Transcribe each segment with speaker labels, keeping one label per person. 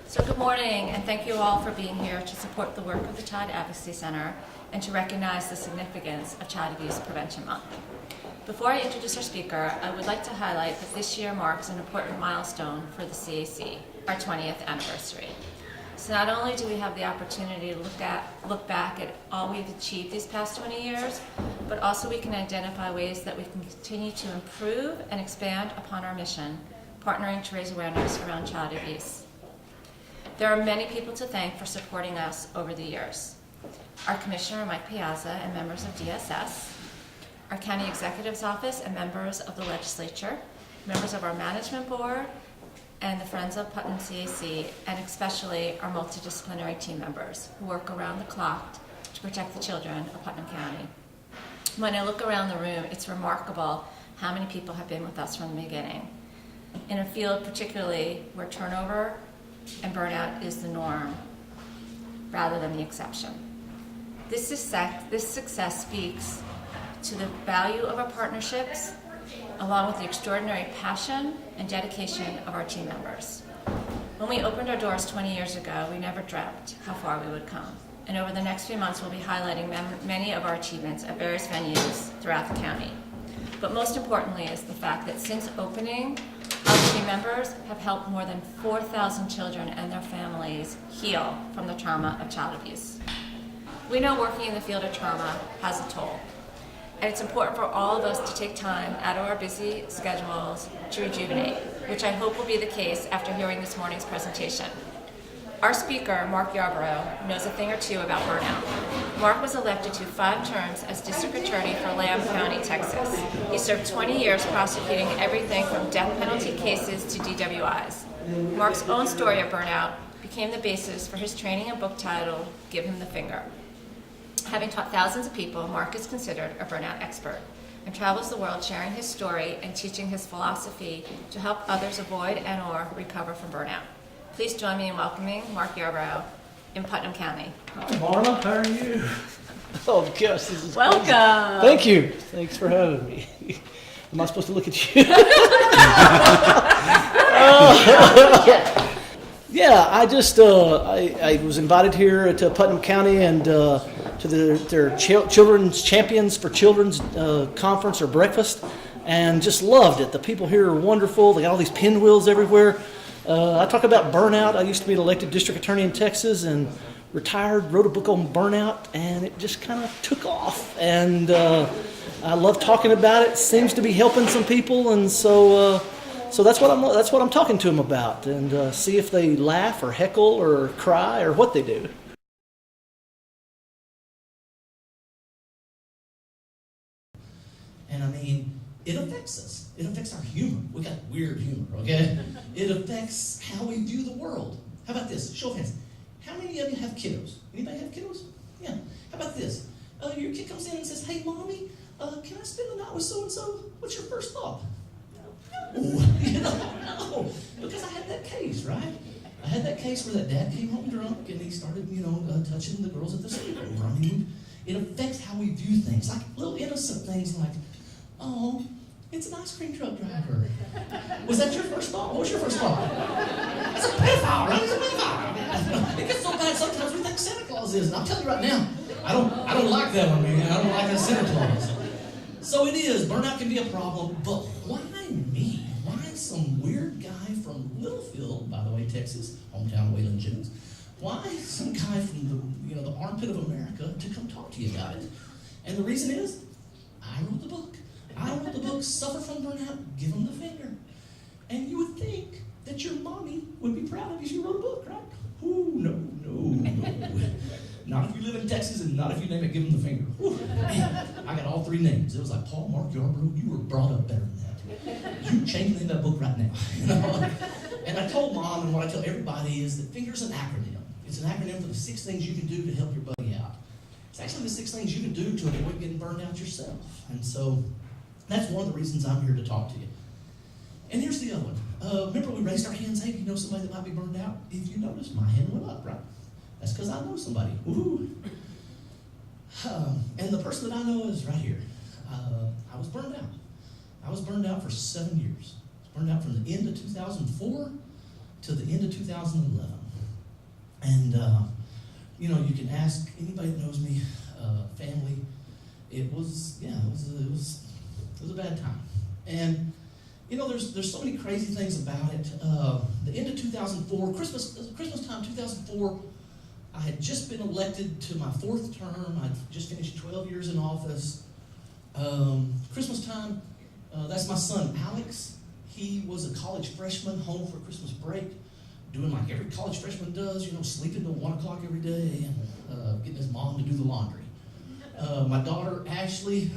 Speaker 1: So good morning, and thank you all for being here to support the work of the Child Advocacy Center and to recognize the significance of Child Abuse Prevention Month. Before I introduce our speaker, I would like to highlight that this year marks an important milestone for the CAC, our 20th anniversary. So not only do we have the opportunity to look back at all we've achieved these past 20 years, but also we can identify ways that we can continue to improve and expand upon our mission, partnering to raise awareness around child abuse. There are many people to thank for supporting us over the years. Our Commissioner, Mike Piazza, and members of DSS, our County Executive's Office and members of the Legislature, members of our Management Board, and the Friends of Putnam CAC, and especially our multidisciplinary team members who work around the clock to protect the children of Putnam County. When I look around the room, it's remarkable how many people have been with us from the beginning. In a field particularly where turnover and burnout is the norm rather than the exception. This success speaks to the value of our partnerships, along with the extraordinary passion and dedication of our team members. When we opened our doors 20 years ago, we never dreamt how far we would come. And over the next few months, we'll be highlighting many of our achievements at various venues throughout the county. But most importantly is the fact that since opening, our team members have helped more than 4,000 children and their families heal from the trauma of child abuse. We know working in the field of trauma has a toll, and it's important for all of us to take time out of our busy schedules to rejuvenate, which I hope will be the case after hearing this morning's presentation. Our speaker, Mark Yarborough, knows a thing or two about burnout. Mark was elected to 5 terms as District Attorney for Lamb County, Texas. He served 20 years prosecuting everything from death penalty cases to DWIs. Mark's own story of burnout became the basis for his training and book titled, Give Him the Finger. Having taught thousands of people, Mark is considered a burnout expert and travels the world sharing his story and teaching his philosophy to help others avoid and/or recover from burnout. Please join me in welcoming Mark Yarborough in Putnam County.
Speaker 2: Hi, Marla. How are you? Oh, gosh, this is
Speaker 1: welcome.
Speaker 2: Crazy. Thank you. Thanks for having me. Am I supposed to look at you? Yeah, I just I was invited here to Putnam County and to their Children's Champions for Children's conference or breakfast, and just loved it. The people here are wonderful. They got all these pinwheels everywhere. I talk about burnout. I used to be an elected district attorney in Texas and retired, wrote a book on burnout, and it just kind of took off. And I love talking about it. Seems to be helping some people, and so that's what I'm talking to them about, and see if they laugh or heckle or cry or what they do.
Speaker 3: And I mean, it affects us. It affects our humor. We got weird humor, okay? It affects how we view the world. How about this? Show of hands. How many of you have kiddos? Anybody have kiddos? Yeah. How about this? Your kid comes in and says, "Hey, Mommy, can I spend the night with so-and-so?" What's your first thought? No. No. Because I had that case, right? I had that case where that dad came home drunk and he started, touching the girls at the sleepover. I mean, it affects how we view things, like little innocent things like, "Oh, it's an ice cream truck driver." Was that your first thought? What was your first thought? It's a pedophile, right? It's a pedophile. It gets so bad sometimes we think Santa Claus is. And I'm telling you right now, I don't like that one, man. I don't like that Santa Claus. So it is. Burnout can be a problem, but why me? Why some weird guy from Littlefield, by the way, Texas, hometown of Waylon Jennings? Why some guy from the armpit of America to come talk to you about it? And the reason is, I wrote the book. I wrote the book, Suffer from Burnout, Give Them the Finger. And you would think that your mommy would be proud of you. She wrote a book, right? Ooh, no. Not if you live in Texas and not if you name it Give Them the Finger. Ooh, man, I got all 3 names. It was like, Paul, Mark, Yarborough, you were brought up better than that. You change the name of that book right now. And I told Mom, and what I tell everybody is that FINGER's an acronym. It's an acronym for the 6 things you can do to help your buddy out. It's actually the 6 things you can do to avoid getting burned out yourself. And so that's one of the reasons I'm here to talk to you. And here's the other one. Remember we raised our hands, hey, do you know somebody that might be burned out? If you notice, my hand went up, right? That's because I know somebody. Woohoo! And the person that I know is right here. I was burned out. I was burned out for 7 years. I was burned out from the end of 2004 to the end of 2011. And, you can ask anybody that knows me, family. It was a bad time. And, there's so many crazy things about it. The end of 2004, Christmas time 2004, I had just been elected to my 4th term. I'd just finished 12 years in office. Christmas time, that's my son, Alex. He was a college freshman home for Christmas break, doing like every college freshman does, sleeping till 1 o'clock every day and getting his mom to do the laundry. My daughter, Ashley,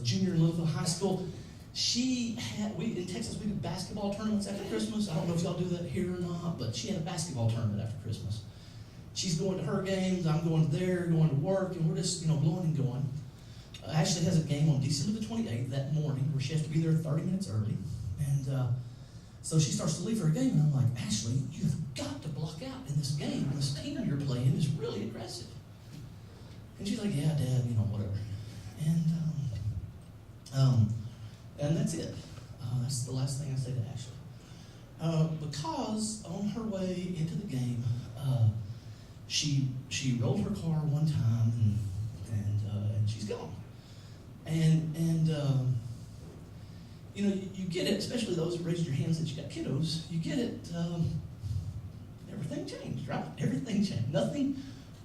Speaker 3: junior in Louisville High School, in Texas, we did basketball tournaments after Christmas. I don't know if y'all do that here or not, but she had a basketball tournament after Christmas. She's going to her games, I'm going to there, going to work, and we're just, blowing and going. Ashley has a game on December the 28th that morning where she has to be there 30 minutes early. And so she starts to leave for a game, and I'm like, Ashley, you've got to block out in this game. This team you're playing is really aggressive. And she's like, yeah, Dad, whatever. And that's it. That's the last thing I say to Ashley. Because on her way into the game, she rolled her car one time, and she's gone. You get it, especially those who raised your hands that you got kiddos, you get it, everything changed, right? Everything changed. Nothing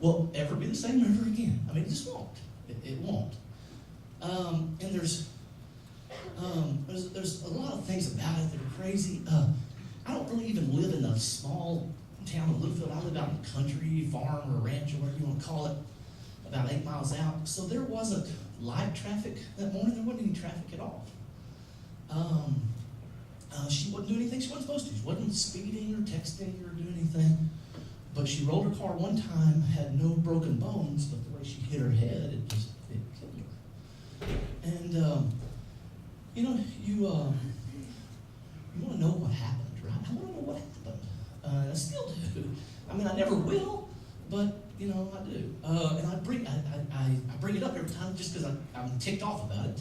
Speaker 3: will ever be the same ever again. I mean, it just won't. It won't. And there's a lot of things about it that are crazy. I don't really even live in a small town of Littlefield. I live out in the country, farm, or ranch, or whatever you want to call it, about 8 miles out. So there wasn't live traffic that morning. There wasn't any traffic at all. She wasn't doing anything she wasn't supposed to. She wasn't speeding or texting or doing anything. But she rolled her car one time, had no broken bones, but the way she hit her head, it killed her. And, you want to know what happened, right? I want to know what happened. I still do. I mean, I never will, but, I do. And I bring it up every time just because I'm ticked off about it.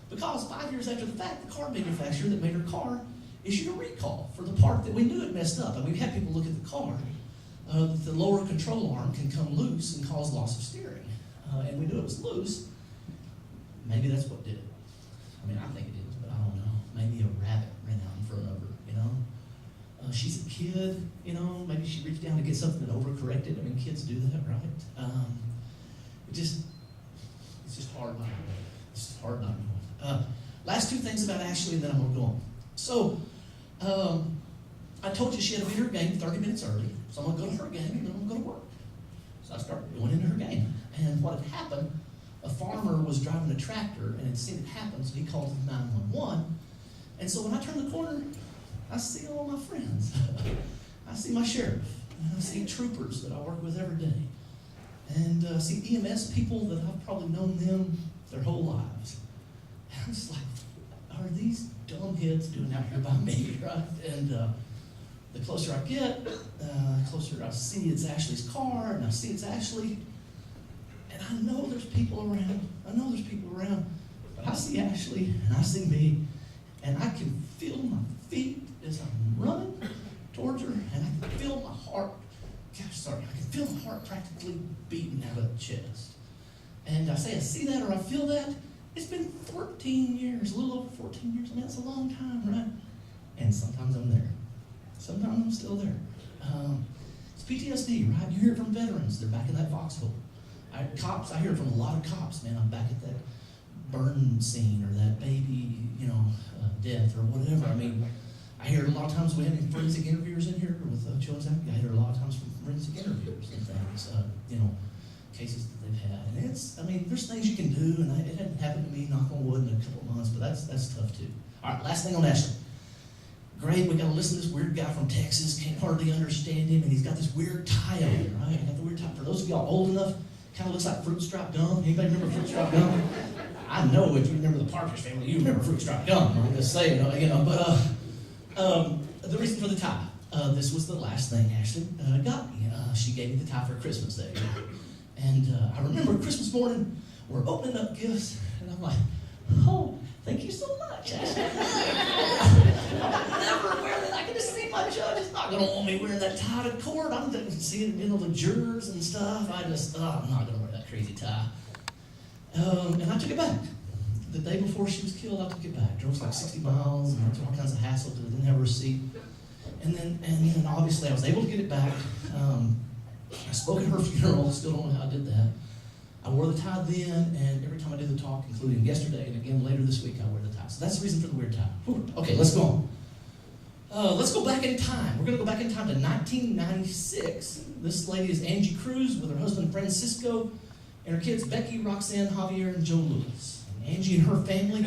Speaker 3: Because 5 years after the fact, the car manufacturer that made her car issued a recall for the part that we knew it messed up. I mean, we had people look at the car. The lower control arm can come loose and cause loss of steering. And we knew it was loose. Maybe that's what did it. I mean, I think it is, but I don't know. Maybe a rabbit ran out in front of her, She's a kid, maybe she reached down to get something and overcorrected. I mean, kids do that, right? It's just hard not. It's just hard not knowing. Last 2 things about Ashley, and then I'm going to go on. So, I told you she had to be at her game 30 minutes early. So I'm going to go to her game, and then I'm going to go to work. So I started going into her game. And what had happened, a farmer was driving a tractor and had seen it happen, so he called 911. And so when I turn the corner, I see all my friends. I see my sheriff. And I see troopers that I work with every day. And I see EMS people that I've probably known them their whole lives. And I'm just like, are these dumb heads doing out here by me, right? And the closer I get, the closer I see it's Ashley's car, and I see it's Ashley. And I know there's people around. But I see Ashley, and I see me, and I can feel my feet as I'm running towards her, and I can feel my heart. I can feel my heart practically beating out of the chest. And I say I see that or I feel that. It's been 14 years, a little over 14 years. I mean, that's a long time, right? And sometimes I'm there. Sometimes I'm still there. It's PTSD, right? You hear it from veterans. They're back in that foxhole. Cops, I hear it from a lot of cops, man. I'm back at that burn scene or that baby, death or whatever. I mean, I hear it a lot of times. We have any forensic interviewers in here with children's advocate. I hear it a lot of times from forensic interviewers and things, cases that they've had. And there's things you can do, and it hadn't happened to me, knock on wood, in a couple of months, but that's tough too. All right, last thing on Ashley. Great, we got to listen to this weird guy from Texas, can't hardly understand him, and he's got this weird tie on, right? I got the weird tie. For those of y'all old enough, kind of looks like fruit stripe gum. Anybody remember fruit stripe gum? I know if you remember the Partridge Family, you remember fruit stripe gum. I'm just saying, but the reason for the tie. This was the last thing Ashley got me. She gave me the tie for Christmas Day. And I remember Christmas morning, we're opening up gifts, and I'm like, oh, thank you so much, Ashley. I never wear that. I can just see my judge is not going to want me wearing that tie to court. I'm going to see it, the jurors and stuff. I'm not going to wear that crazy tie. And I took it back. The day before she was killed, I took it back. Drove like 60 miles and went through all kinds of hassle because I didn't have a receipt. And then obviously I was able to get it back. I spoke at her funeral. Still don't know how I did that. I wore the tie then, and every time I do the talk, including yesterday and again later this week, I wear the tie. So that's the reason for the weird tie. Whew. Okay, let's go on. Let's go back in time. We're going to go back in time to 1996. This lady is Angie Cruz with her husband Francisco and her kids Becky, Roxanne, Javier, and Joe Lewis. And Angie and her family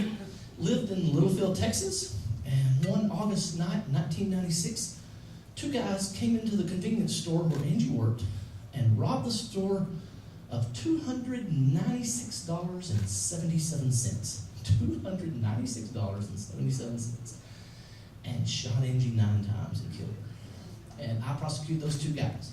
Speaker 3: lived in Littlefield, Texas. And one August night, 1996, two guys came into the convenience store where Angie worked and robbed the store of $296.77. $296.77. And shot Angie 9 times and killed her. And I prosecuted those two guys.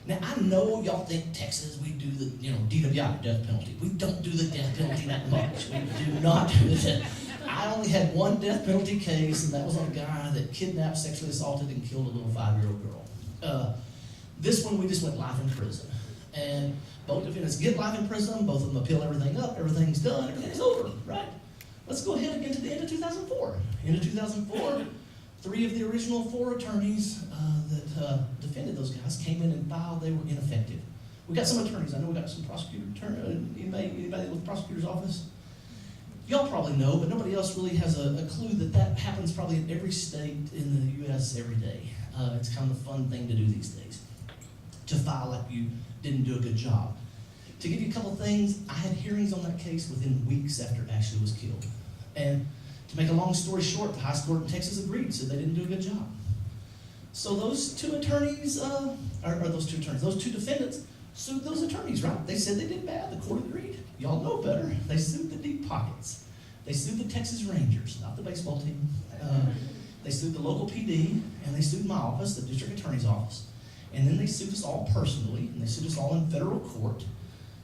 Speaker 3: Now, I know y'all think Texas, we do the, DWI, death penalty. We don't do the death penalty that much. We do not do that. I only had one death penalty case, and that was on a guy that kidnapped, sexually assaulted, and killed a little 5-year-old girl. This one, we just went life in prison. And both defendants get life in prison. Both of them appeal everything up. Everything's done. Everything's over, right? Let's go ahead again to the end of 2004. End of 2004, 3 of the original 4 attorneys that defended those guys came in and filed they were ineffective. We got some attorneys. I know we got some anybody with the prosecutor's office? Y'all probably know, but nobody else really has a clue that happens probably in every state in the U.S. every day. It's kind of a fun thing to do these days, to file like you didn't do a good job. To give you a couple things, I had hearings on that case within weeks after Ashley was killed. And to make a long story short, the highest court in Texas agreed, said they didn't do a good job. So those two attorneys, those two defendants sued those attorneys, right? They said they did bad, the court agreed. Y'all know better. They sued the Deep Pockets. They sued the Texas Rangers, not the baseball team. They sued the local PD, and they sued my office, the district attorney's office. And then they sued us all personally, and they sued us all in federal court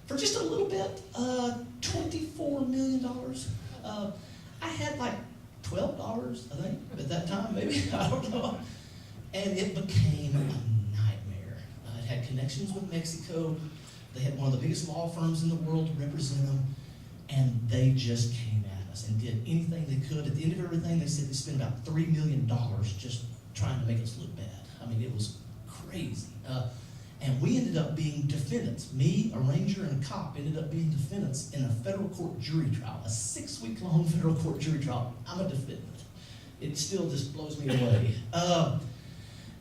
Speaker 3: for just a little bit, $24 million. I had like $12, I think, at that time, maybe, I don't know. And it became a nightmare. It had connections with Mexico. They had one of the biggest law firms in the world to represent them, and they just came at us and did anything they could. At the end of everything, they said they spent about $3 million just trying to make us look bad. I mean, it was crazy. And we ended up being defendants. Me, a ranger, and a cop ended up being defendants in a federal court jury trial, a 6-week-long federal court jury trial. I'm a defendant. It still just blows me away.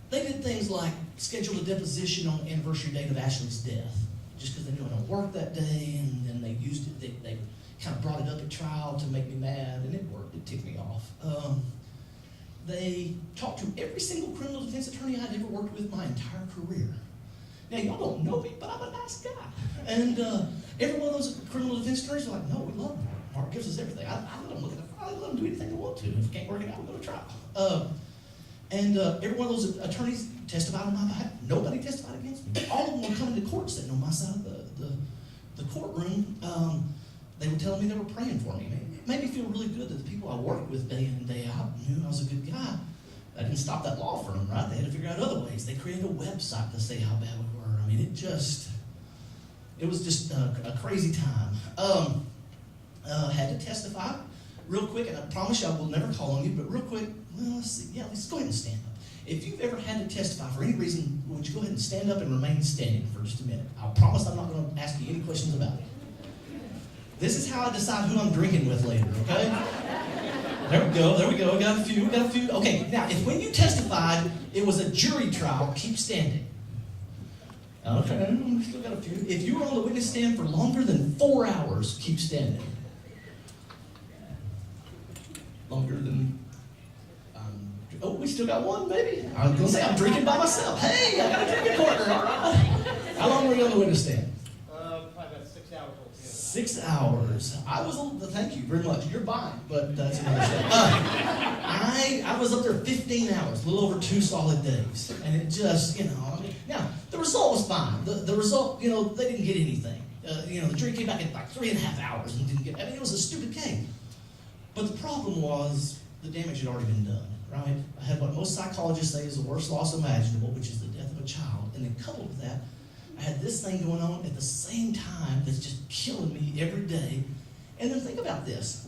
Speaker 3: They did things like schedule a deposition on the anniversary date of Ashley's death, just because they knew I don't work that day, and then they used it. They kind of brought it up at trial to make me mad, and it worked. It ticked me off. They talked to every single criminal defense attorney I'd ever worked with my entire career. Now, y'all don't know me, but I'm a nice guy. And every one of those criminal defense attorneys are like, no, we love Mark. Mark gives us everything. I let them do anything they want to. If it can't work it out, we'll go to trial. Every one of those attorneys testified on my behalf. Nobody testified against me. All of them were coming to court sitting on my side of the courtroom. They were telling me they were praying for me. It made me feel really good that the people I worked with day in and day out knew I was a good guy. I didn't stop that law firm, right? They had to figure out other ways. They created a website to say how bad we were. I mean, it was just a crazy time. Had to testify real quick, and I promise you I will never call on you, but real quick, well, let's see. Yeah, let's go ahead and stand up. If you've ever had to testify for any reason, would you go ahead and stand up and remain standing for just a minute? I promise I'm not going to ask you any questions about it. This is how I decide who I'm drinking with later, okay? There we go. We got a few. Okay, now, if when you testified, it was a jury trial, keep standing. Okay, we still got a few. If you were on the witness stand for longer than 4 hours, keep standing. Longer than, we still got one, maybe? I was going to say, I'm drinking by myself. Hey, I got a drinking partner, all right. How long were you on the witness stand?
Speaker 4: Probably about 6 hours.
Speaker 3: 6 hours. Thank you very much. You're buying, but that's another story. I was up there 15 hours, a little over 2 solid days. And it just, now, the result was fine. The result, they didn't get anything. The jury came back in like 3.5 hours and didn't get, it was a stupid case. But the problem was the damage had already been done. right? I had what most psychologists say is the worst loss imaginable, which is the death of a child. And then coupled with that, I had this thing going on at the same time that's just killing me every day. And then think about this.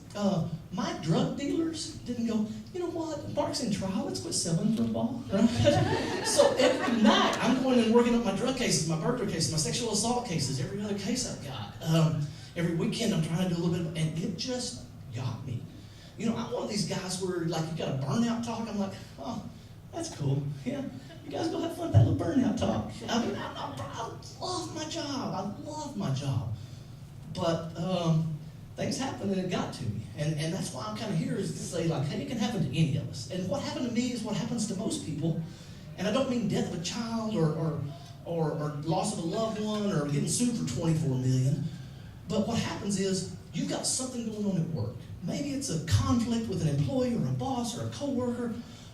Speaker 3: My drug dealers didn't go, you know what, Mark's in trial, let's quit selling for a while, right? So every night I'm going and working up my drug cases, my burglary cases, my sexual assault cases, every other case I've got. Every weekend I'm trying to do a little bit, and it just got me. You know, I'm one of these guys where, like, you got a burnout talk, I'm like, oh, that's cool, yeah. You guys go have fun with that little burnout talk. I mean, I love my job. But things happened and it got to me. And that's why I'm kind of here, is to say, like, hey, it can happen to any of us. And what happened to me is what happens to most people. And I don't mean death of a child or loss of a loved one or getting sued for $24 million. But what happens is you've got something going on at work. Maybe it's a conflict with an employee or a boss or a coworker,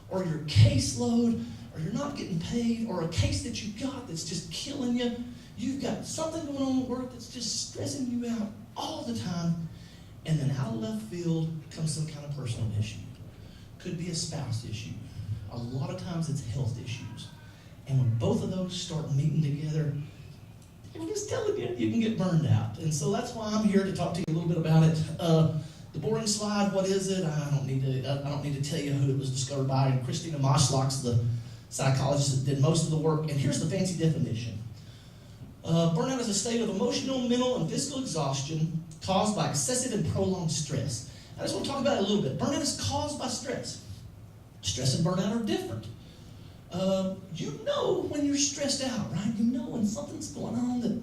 Speaker 3: or your caseload, or you're not getting paid, or a case that you got that's just killing you. You've got something going on at work that's just stressing you out all the time. And then out of left field comes some kind of personal issue. Could be a spouse issue. A lot of times it's health issues. And when both of those start meeting together, I'm just telling you, you can get burned out. And so that's why I'm here to talk to you a little bit about it. The boring slide, what is it? I don't need to tell you who it was discovered by. And Christina Maslach's the psychologist that did most of the work. And here's the fancy definition. Burnout is a state of emotional, mental, and physical exhaustion caused by excessive and prolonged stress. I just want to talk about it a little bit. Burnout is caused by stress. Stress and burnout are different. You know when you're stressed out, right? You know when something's going on that...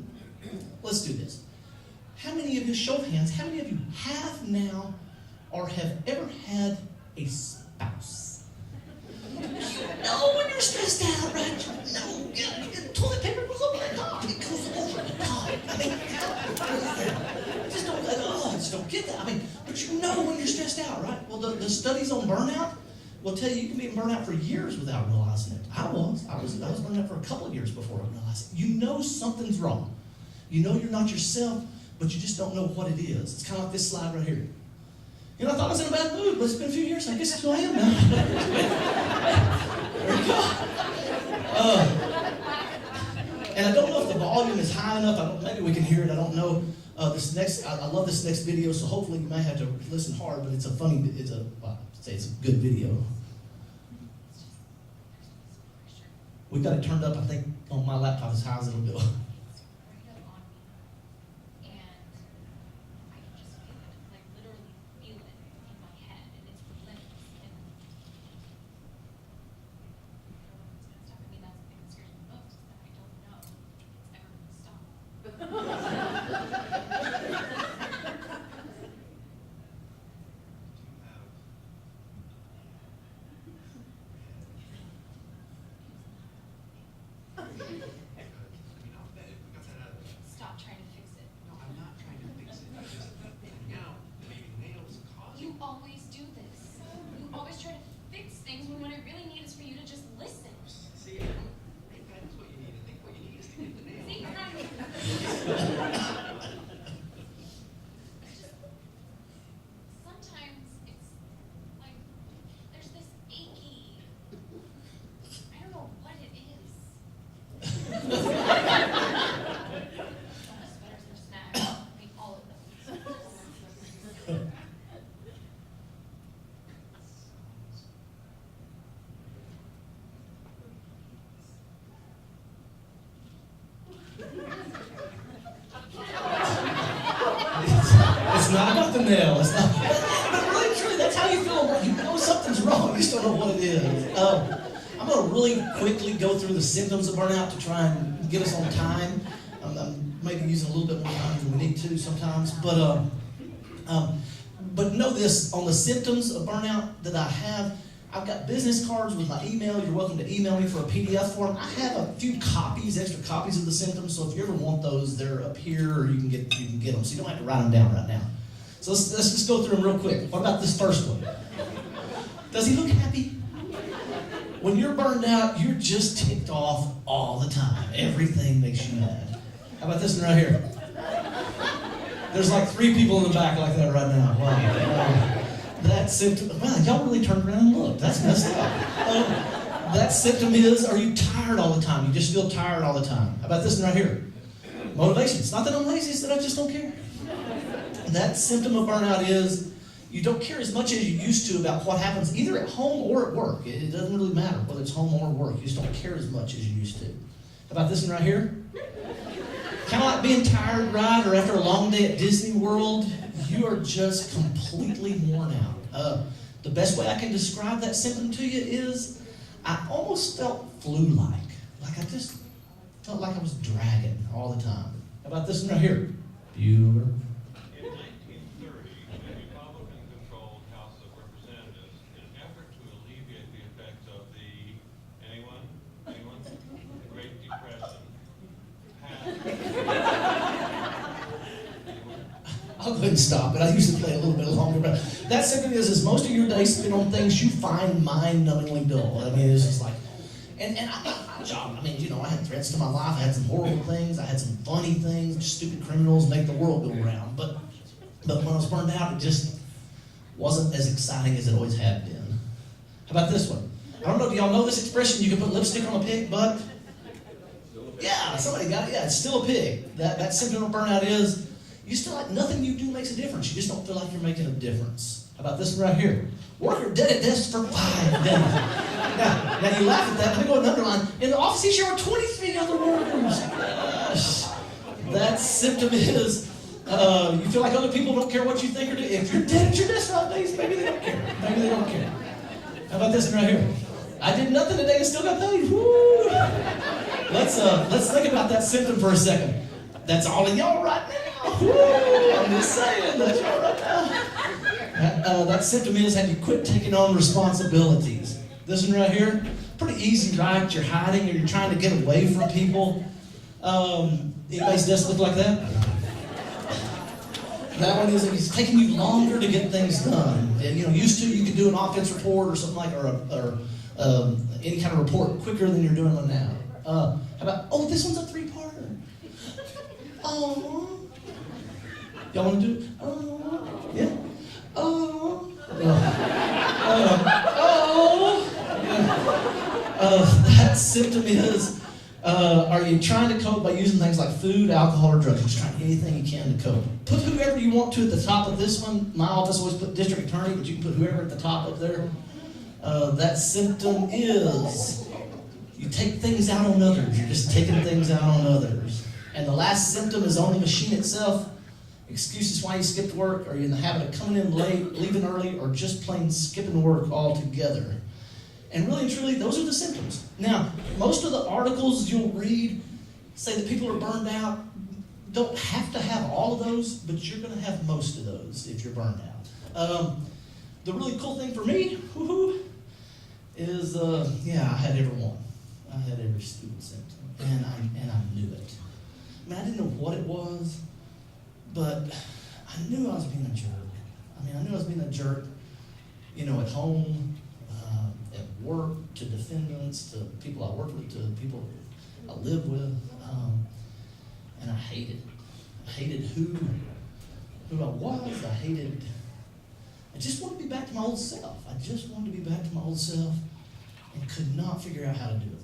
Speaker 3: Let's do this. How many of you, show of hands, how many of you have now or have ever had a spouse? You know when you're stressed out, right? No, toilet paper goes over the top. It goes over the top. I mean, I just don't get that. I mean, but you know when you're stressed out, right? Well, the studies on burnout will tell you can be in burnout for years without realizing it. I was burned out for a couple of years before I realized it. You know something's wrong. You know you're not yourself, but you just don't know what it is. It's kind of like this slide right here. You know, I thought I was in a bad mood, but it's been a few years. I guess that's who I am now. There we go. And I don't know if the volume is high enough. Maybe we can hear it. I don't know. I love this next video, so hopefully you may have to listen hard, but it's a good video. We've got it turned up, I think, on my laptop as high as it'll go.
Speaker 5: Stop trying to fix it. No, I'm not trying to fix it. I just, maybe nails cause it. You always do this. You always try to fix things when what I really need is for you to just listen.
Speaker 4: See, I think that's what you need. I think what you need is to get the nails.
Speaker 5: See, you're not... Sometimes it's like there's this achy... I don't know what it is. Sweaters or snacks. I mean, all of them.
Speaker 3: It's not about the nail. It's not. But really, truly, that's how you feel. You know something's wrong. You just don't know what it is. I'm going to really quickly go through the symptoms of burnout to try and get us on time. I'm maybe using a little bit more time than we need to sometimes. But know this, on the symptoms of burnout that I have, I've got business cards with my email. You're welcome to email me for a PDF form. I have a few extra copies of the symptoms, so if you ever want those, they're up here, or you can get them. So you don't have to write them down right now. So let's just go through them real quick. What about this first one? Does he look happy? When you're burned out, you're just ticked off all the time. Everything makes you mad. How about this one right here? There's like 3 people in the back like that right now. Wow. That symptom, wow, y'all really turned around and looked. That's messed up. That symptom is, are you tired all the time? You just feel tired all the time. How about this one right here? Motivation. It's not that I'm lazy, it's that I just don't care. That symptom of burnout is you don't care as much as you used to about what happens either at home or at work. It doesn't really matter whether it's home or work. You just don't care as much as you used to. How about this one right here? Kind of like being tired, right? Or after a long day at Disney World, you are just completely worn out. The best way I can describe that symptom to you is I almost felt flu-like. Like I just felt like I was dragging all the time. How about this one right here? Bueller.
Speaker 6: In 1930, the Republican-controlled House of Representatives, in an effort to alleviate the effects of the, anyone? The Great Depression,
Speaker 3: I'll go ahead and stop, but I usually play a little bit longer. But that symptom is most of your day spent on things you find mind-numbingly dull. I mean, it's just like, and I got my job. I mean, you know, I had threats to my life. I had some horrible things. I had some funny things. Stupid criminals make the world go round. But when I was burned out, it just wasn't as exciting as it always had been. How about this one? I don't know, do y'all know this expression? You can put lipstick on a pig butt? Yeah, somebody got it. Yeah, it's still a pig. That symptom of burnout is you still like nothing you do makes a difference. You just don't feel like you're making a difference. How about this one right here? Worker dead at desk for 5 days. Now you laugh at that. Let me go and underline. In the office each year were 23 other workers. Gosh. That symptom is you feel like other people don't care what you think or do. If you're dead at your desk 5 days, maybe they don't care. Maybe they don't care. How about this one right here? I did nothing today and still got paid. Woo! Let's think about that symptom for a second. That's all of y'all right now. Woo! I'm just saying, that's y'all right now. That symptom is have you quit taking on responsibilities. This one right here, pretty easy, right? You're hiding or you're trying to get away from people. Anybody's desk look like that? That one is it's taking you longer to get things done. You know, used to you could do an offense report or something like, or any kind of report quicker than you're doing one now. How about, oh, this one's a 3-parter. Oh, y'all want to do it? Oh, yeah. Oh, that symptom is, are you trying to cope by using things like food, alcohol, or drugs? You're just trying anything you can to cope. Put whoever you want to at the top of this one. My office always put district attorney, but you can put whoever at the top up there. That symptom is you take things out on others. You're just taking things out on others. And the last symptom is on the machine itself. Excuses why you skipped work, or you're in the habit of coming in late, leaving early, or just plain skipping work altogether. And really and truly, those are the symptoms. Now, most of the articles you'll read say that people are burned out. Don't have to have all of those, but you're going to have most of those if you're burned out. The really cool thing for me, is, I had every one. I had every stupid symptom, and I knew it. I mean, I didn't know what it was, but I knew I was being a jerk. I mean, I knew I was being a jerk, you know, at home, at work, to defendants, to people I worked with, to people I lived with, and I hated it. I hated who I was. I just wanted to be back to my old self. I just wanted to be back to my old self and could not figure out how to do it.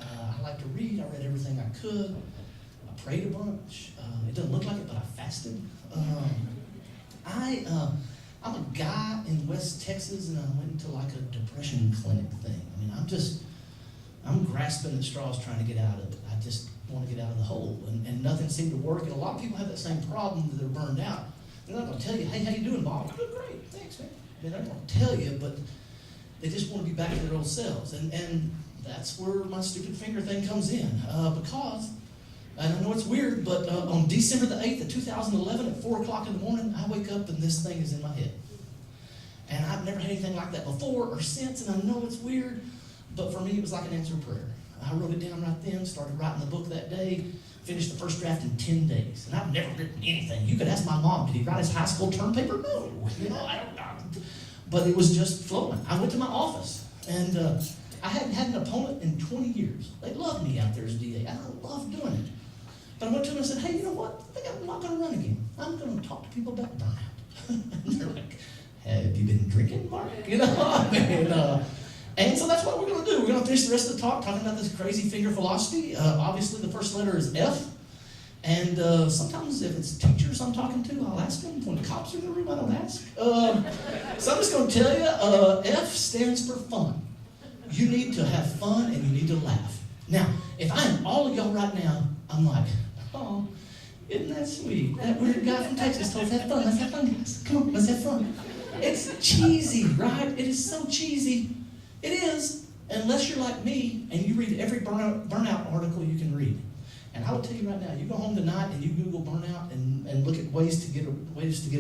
Speaker 3: I like to read. I read everything I could. I prayed a bunch. It doesn't look like it, but I fasted. I'm a guy in West Texas, and I went to like a depression clinic thing. I mean, I'm grasping at straws trying to get out of it. I just want to get out of the hole, and nothing seemed to work. And a lot of people have that same problem that they're burned out. They're not going to tell you, hey, how you doing, Bob? I'm doing great, thanks, man. They're not going to tell you, but they just want to be back to their old selves. And that's where my stupid finger thing comes in. Because, and I know it's weird, but on December the 8th of 2011 at 4 o'clock in the morning, I wake up and this thing is in my head. And I've never had anything like that before or since, and I know it's weird, but for me it was like an answered prayer. I wrote it down right then, started writing the book that day, finished the first draft in 10 days. And I've never written anything. You could ask my mom, did he write his high school term paper? No. You know, I don't know. But it was just flowing. I went to my office, and I hadn't had an opponent in 20 years. They loved me out there as DA, and I loved doing it. But I went to them and said, hey, you know what? I think I'm not going to run again. I'm going to talk to people about burnout. And they're like, have you been drinking, Mark? You know, I mean, and so that's what we're going to do. We're going to finish the rest of the talk talking about this crazy finger philosophy. Obviously, the first letter is F. And sometimes if it's teachers I'm talking to, I'll ask them. When the cops are in the room, I don't ask. So I'm just going to tell you, F stands for fun. You need to have fun and you need to laugh. Now, if I'm all of y'all right now, I'm like, oh, isn't that sweet? That weird guy from Texas told us have fun. Let's have fun, guys. Come on, let's have fun. It's cheesy, right? It is so cheesy. It is, unless you're like me and you read every burnout article you can read. And I will tell you right now, you go home tonight and you Google burnout and look at ways to get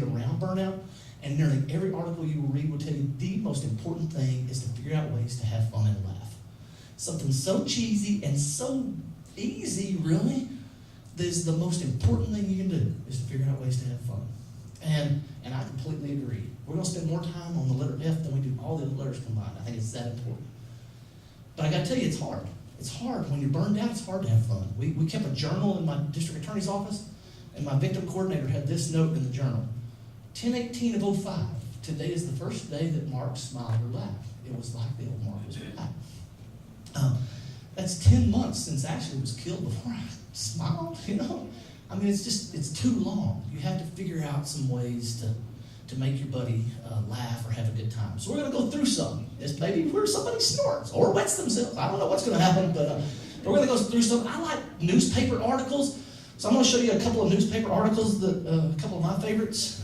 Speaker 3: around burnout, and nearly every article you will read will tell you the most important thing is to figure out ways to have fun and laugh. Something so cheesy and so easy, really, is the most important thing you can do is to figure out ways to have fun. And I completely agree. We're going to spend more time on the letter F than we do all the other letters combined. I think it's that important. But I got to tell you, it's hard. It's hard. When you're burned out, it's hard to have fun. We kept a journal in my district attorney's office, and my victim coordinator had this note in the journal. 10/18 of 05. Today is the first day that Mark smiled or laughed. It was like the old Mark was alive. That's 10 months since Ashley was killed before I smiled, you know? I mean, it's too long. You have to figure out some ways to make your buddy laugh or have a good time. So we're going to go through some. It's maybe where somebody snorts or wets themselves. I don't know what's going to happen, but we're going to go through some. I like newspaper articles, so I'm going to show you a couple of newspaper articles, that a couple of my favorites.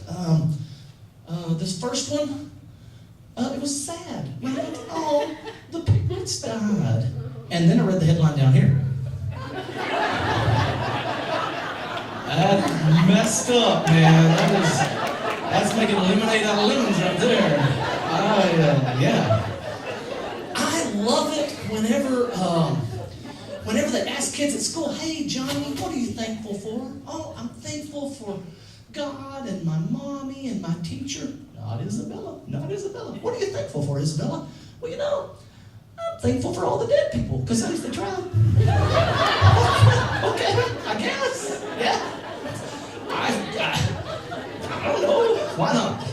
Speaker 3: This first one, it was sad. Right? Oh, the piglets died. And then I read the headline down here. That's messed up, man. That's making lemonade out of lemons right there. I love it whenever they ask kids at school, hey, Johnny, what are you thankful for? Oh, I'm thankful for God and my mommy and my teacher. Not Isabella. What are you thankful for, Isabella? Well, you know, I'm thankful for all the dead people, because at least they tried. Okay, I guess. Yeah. I don't know. Why not?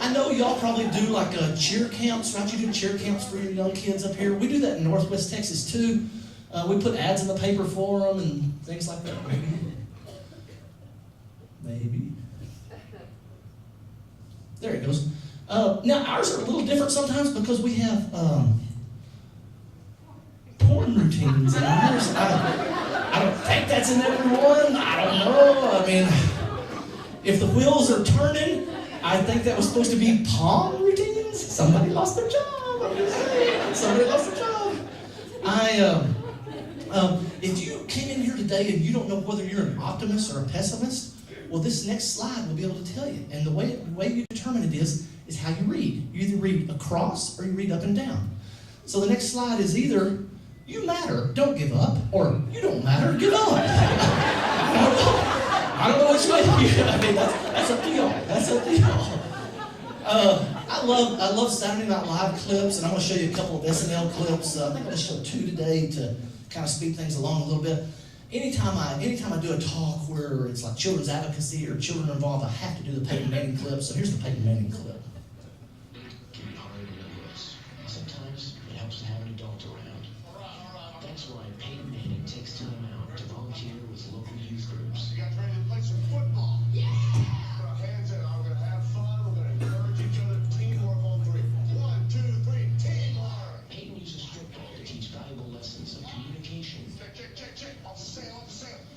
Speaker 3: I know y'all probably do like cheer camps, right? You do cheer camps for your young kids up here. We do that in Northwest Texas too. We put ads in the paper for them and things like that. Maybe. There it goes. Now ours are a little different sometimes because we have porn routines in ours. I don't think that's in everyone. I don't know. I mean, if the wheels are turning, I think that was supposed to be palm routines. Somebody lost their job. I'm just saying. Somebody lost their job. If you came in here today and you don't know whether you're an optimist or a pessimist, well, this next slide will be able to tell you. And the way you determine it is how you read. You either read across or you read up and down. So the next slide is either you matter, don't give up, or you don't matter, give up. I don't know which way. I mean, that's up to y'all. That's up to y'all. I love Saturday Night Live clips, and I'm going to show you a couple of SNL clips. I think I'm going to show 2 today to kind of speed things along a little bit. Anytime I do a talk where it's like children's advocacy or children are involved, I have to do the Peyton Manning clip. So here's the Peyton Manning clip.
Speaker 7: Can be hard to remember us. Sometimes it helps to have an adult around. That's why Peyton Manning takes time out to volunteer with local youth groups.
Speaker 8: You got ready to play some football. Yeah! Put our hands in. We're going to have fun. We're going to encourage each other. Teamwork on 3. 1, 2, 3. Teamwork!
Speaker 7: Peyton uses football to teach valuable lessons of communication.
Speaker 8: Check. Off the sail.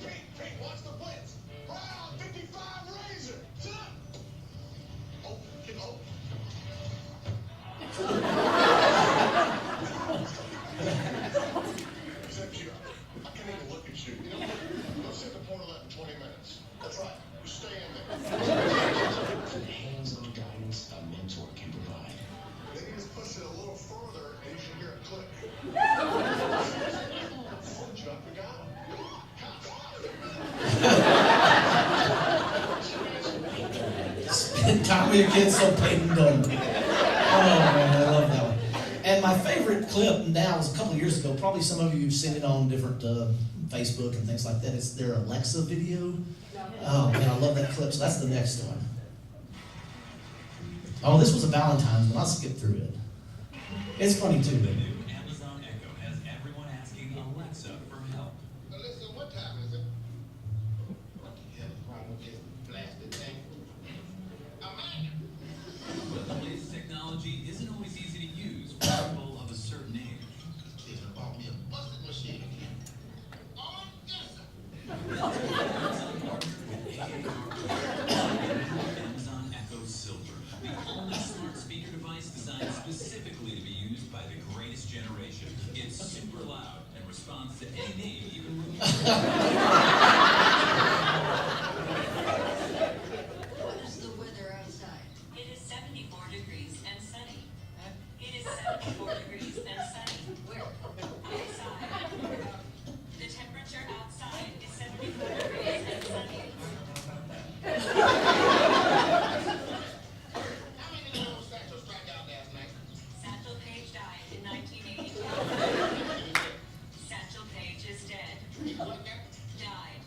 Speaker 8: Pete, watch the blitz. Round 55 razor. Sit up. Oh, get hope. Except you. I can't even look at you. Go sit the portal up in 20 minutes. That's right. You stay in there.
Speaker 7: For the hands-on guidance a mentor can provide.
Speaker 8: Then you just push it a little further and you should hear it click. Oh, Chuck, we got him.
Speaker 3: Spend time with your kids so Peyton done. Oh man, I love that one. And my favorite clip now is a couple of years ago. Probably some of you have seen it on different Facebook and things like that. It's their Alexa video. Oh man, I love that clip. So that's the next one. Oh, this was a Valentine's one. I'll skip through it. It's funny too.
Speaker 9: The new Amazon Echo has everyone asking Alexa for help.
Speaker 8: Listen, what time is it? What the hell is wrong with this blasted thing? Amanda!
Speaker 9: But the latest technology isn't always easy to use for people of a certain age.
Speaker 8: Kids have bought me a busted machine again. Oh, yes, sir.
Speaker 9: Amazon Echo Silver, the only smart speaker device designed specifically to be used by the greatest generation. It's super loud and responds to any name, even when
Speaker 10: What is the weather outside?
Speaker 11: It is 74 degrees and sunny. It is 74 degrees and sunny.
Speaker 10: Where?
Speaker 11: Outside. The temperature outside is 74 degrees and sunny.
Speaker 8: How many little statues strike out last night?
Speaker 11: Satchel Paige died in 1982. Satchel Paige is dead.
Speaker 8: What now?
Speaker 11: Died.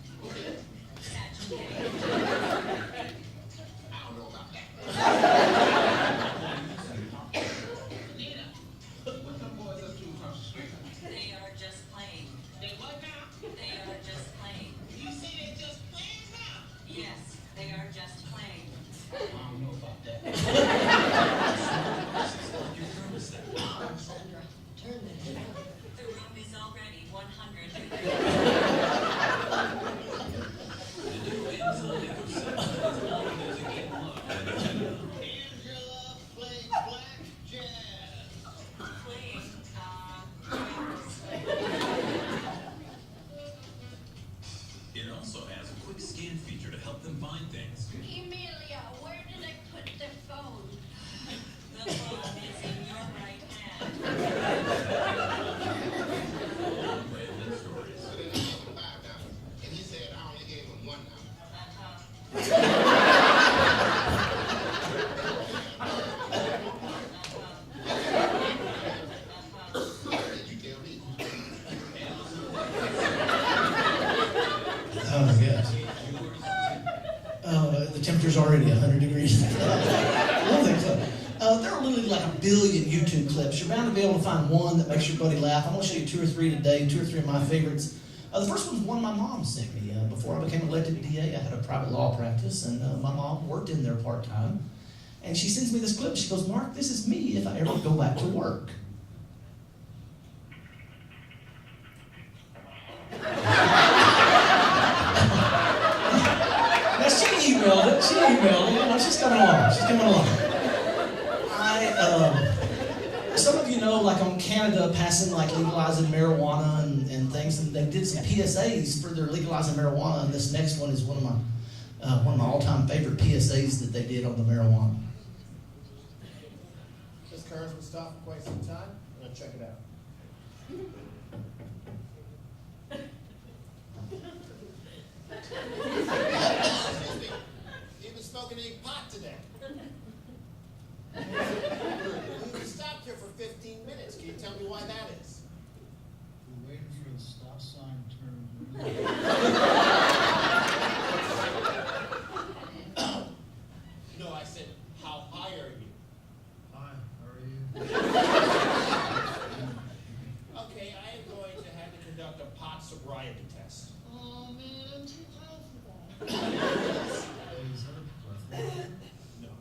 Speaker 11: Satchel Paige.
Speaker 8: I don't know about that. Nina, what them boys up to across the street?
Speaker 11: They are just playing.
Speaker 8: They what now?
Speaker 11: They are just playing.
Speaker 8: You say they just playing now?
Speaker 11: Yes, they are just playing.
Speaker 8: I don't know about that.
Speaker 10: Sandra, turn the heat up.
Speaker 11: The room is already 100 degrees.
Speaker 9: the new Amazon Echo Silver is all music and love.
Speaker 8: Angela playing black jazz.
Speaker 11: Playing,
Speaker 9: It also has a quick scan feature to help them find things.
Speaker 5: Emilia, where did I put the phone?
Speaker 11: the phone is in your right hand.
Speaker 9: Random stories.
Speaker 8: So then I gave him $5, and he said I only gave him $1. You tell me.
Speaker 3: Oh my gosh. The temperature's already 100 degrees. I don't think so. There are literally like a billion YouTube clips. You're bound to be able to find one that makes your buddy laugh. I'm going to show you 2 or 3 today, 2 or 3 of my favorites. The first one's one my mom sent me. Before I became elected DA, I had a private law practice, and my mom worked in there part-time. And she sends me this clip. She goes, "Mark, this is me if I ever go back to work." Now she emailed it. You know, she's coming along. Some of you know, like on Canada passing like legalizing marijuana and things, and they did some PSAs for their legalizing marijuana, and this next one is one of my all-time favorite PSAs that they did on the marijuana.
Speaker 12: This car's been stopped for quite some time. I'm gonna check it out. You've been smoking any pot today? We've been stopped here for 15 minutes. Can you tell me why that is?
Speaker 13: We're waiting for the stop sign to turn green.
Speaker 12: No, I said, how high are you?
Speaker 13: Hi, how are you?
Speaker 12: Okay, I am going to have to conduct a pot sobriety test.
Speaker 5: Oh man, I'm too high for that.
Speaker 13: Hey, is that a plethora?
Speaker 12: No.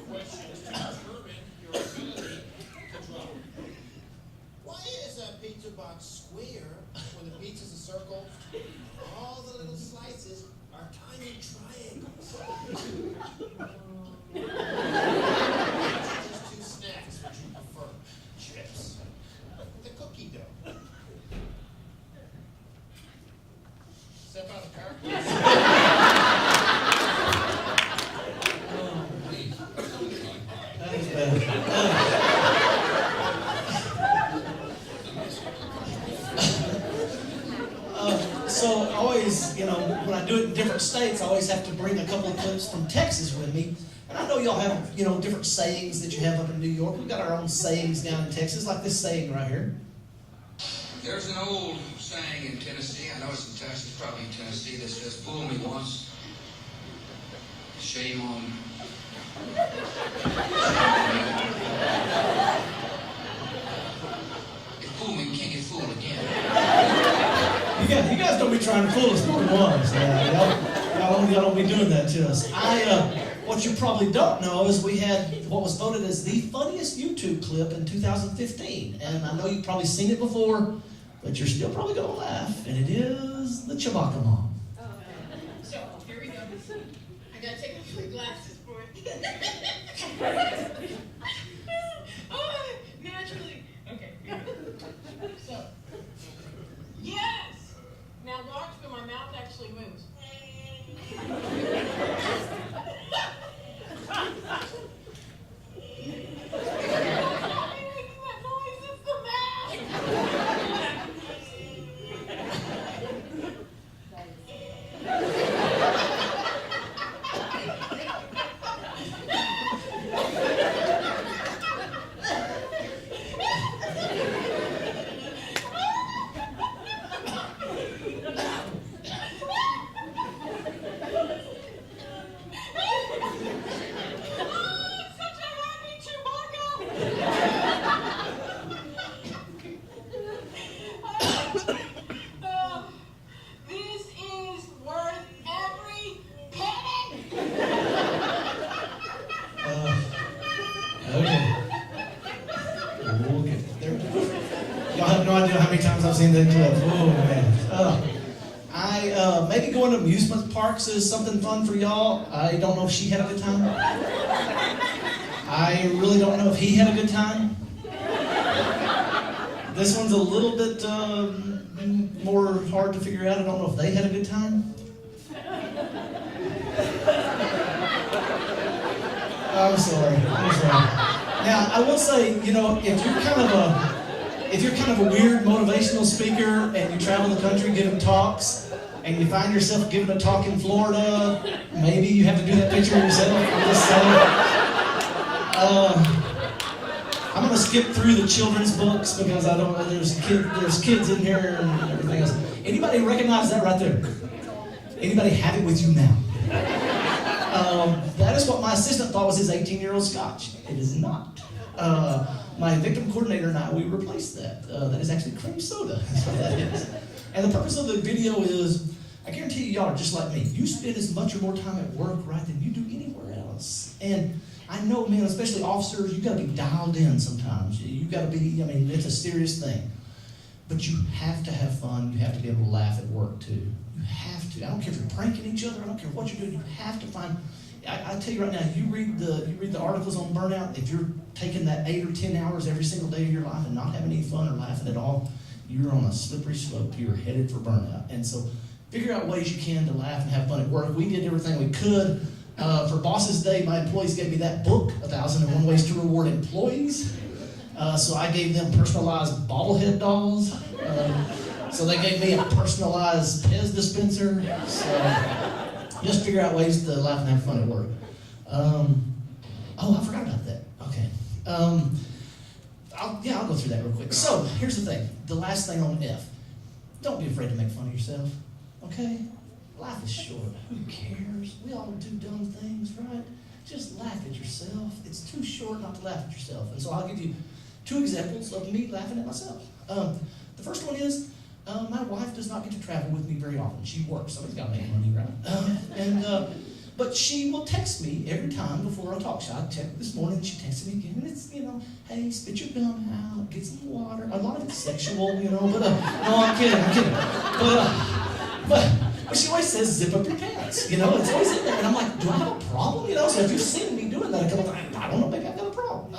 Speaker 12: Questions to determine your ability to draw. Why is a pizza box square when the pizza's a circle? All the little slices are tiny triangles. Just 2 snacks, which you prefer? Chips. The cookie dough. Step out of the car, please.
Speaker 3: That is bad. So always, you know, when I do it in different states, I always have to bring a couple of clips from Texas with me. And I know y'all have, you know, different sayings that you have up in New York. We've got our own sayings down in Texas, like this saying right here.
Speaker 14: There's an old saying in Tennessee, I know it's in Texas, probably in Tennessee, that says, fool me once, shame on. If fool me, we can't get fooled again.
Speaker 3: You guys don't be trying to fool us more than once. Y'all don't be doing that to us. What you probably don't know is we had what was voted as the funniest YouTube clip in 2015. And I know you've probably seen it before, but you're still probably going to laugh. And it is the Chewbacca Mom.
Speaker 5: So, here we go. I gotta take off my glasses for it. Oh, naturally. Okay. So, yes! Now watch when my mouth actually moves. This is worth every penny!
Speaker 3: Okay. Y'all have no idea how many times I've seen that clip. Oh, man. Maybe going to amusement parks is something fun for y'all. I don't know if she had a good time. I really don't know if he had a good time. This one's a little bit more hard to figure out. I don't know if they had a good time. I'm sorry. Now, I will say, if you're kind of a weird motivational speaker and you travel the country giving talks, and you find yourself giving a talk in Florida, maybe you have to do that picture yourself. I'm just saying. I'm going to skip through the children's books because I don't. There's kids in here and everything else. Anybody recognize that right there? Anybody have it with you now? That is what my assistant thought was his 18-year-old scotch. It is not. My victim coordinator and I, we replaced that. That is actually cream soda. That's what that is. And the purpose of the video is, I guarantee you, y'all are just like me. You spend as much or more time at work, right, than you do anywhere else. And I know, man, especially officers, you got to be dialed in sometimes. You got to be. It's a serious thing. But you have to have fun. You have to be able to laugh at work too. You have to. I don't care if you're pranking each other. I don't care what you're doing. You have to find. I tell you right now, you read the articles on burnout. If you're taking that 8 or 10 hours every single day of your life and not having any fun or laughing at all, you're on a slippery slope. You're headed for burnout. And so, figure out ways you can to laugh and have fun at work. We did everything we could. For Boss's Day, my employees gave me that book, 1,001 Ways to Reward Employees. So I gave them personalized bobblehead dolls. So they gave me a personalized Pez dispenser. So just figure out ways to laugh and have fun at work. I forgot about that. Okay. I'll go through that real quick. So here's the thing. The last thing on F. Don't be afraid to make fun of yourself. Okay? Life is short. Who cares? We all do dumb things, right? Just laugh at yourself. It's too short not to laugh at yourself. And so I'll give you 2 examples of me laughing at myself. The first one is, my wife does not get to travel with me very often. She works. Somebody's got to make money, right? But she will text me every time before I talk. So I text this morning, she texted me again. And it's, hey, spit your gum out, get some water. A lot of it's sexual, but no, I'm kidding. But she always says, zip up your pants. It's always in there. And I'm like, do I have a problem? So if you've seen me doing that a couple times, I don't know, maybe I've got a problem.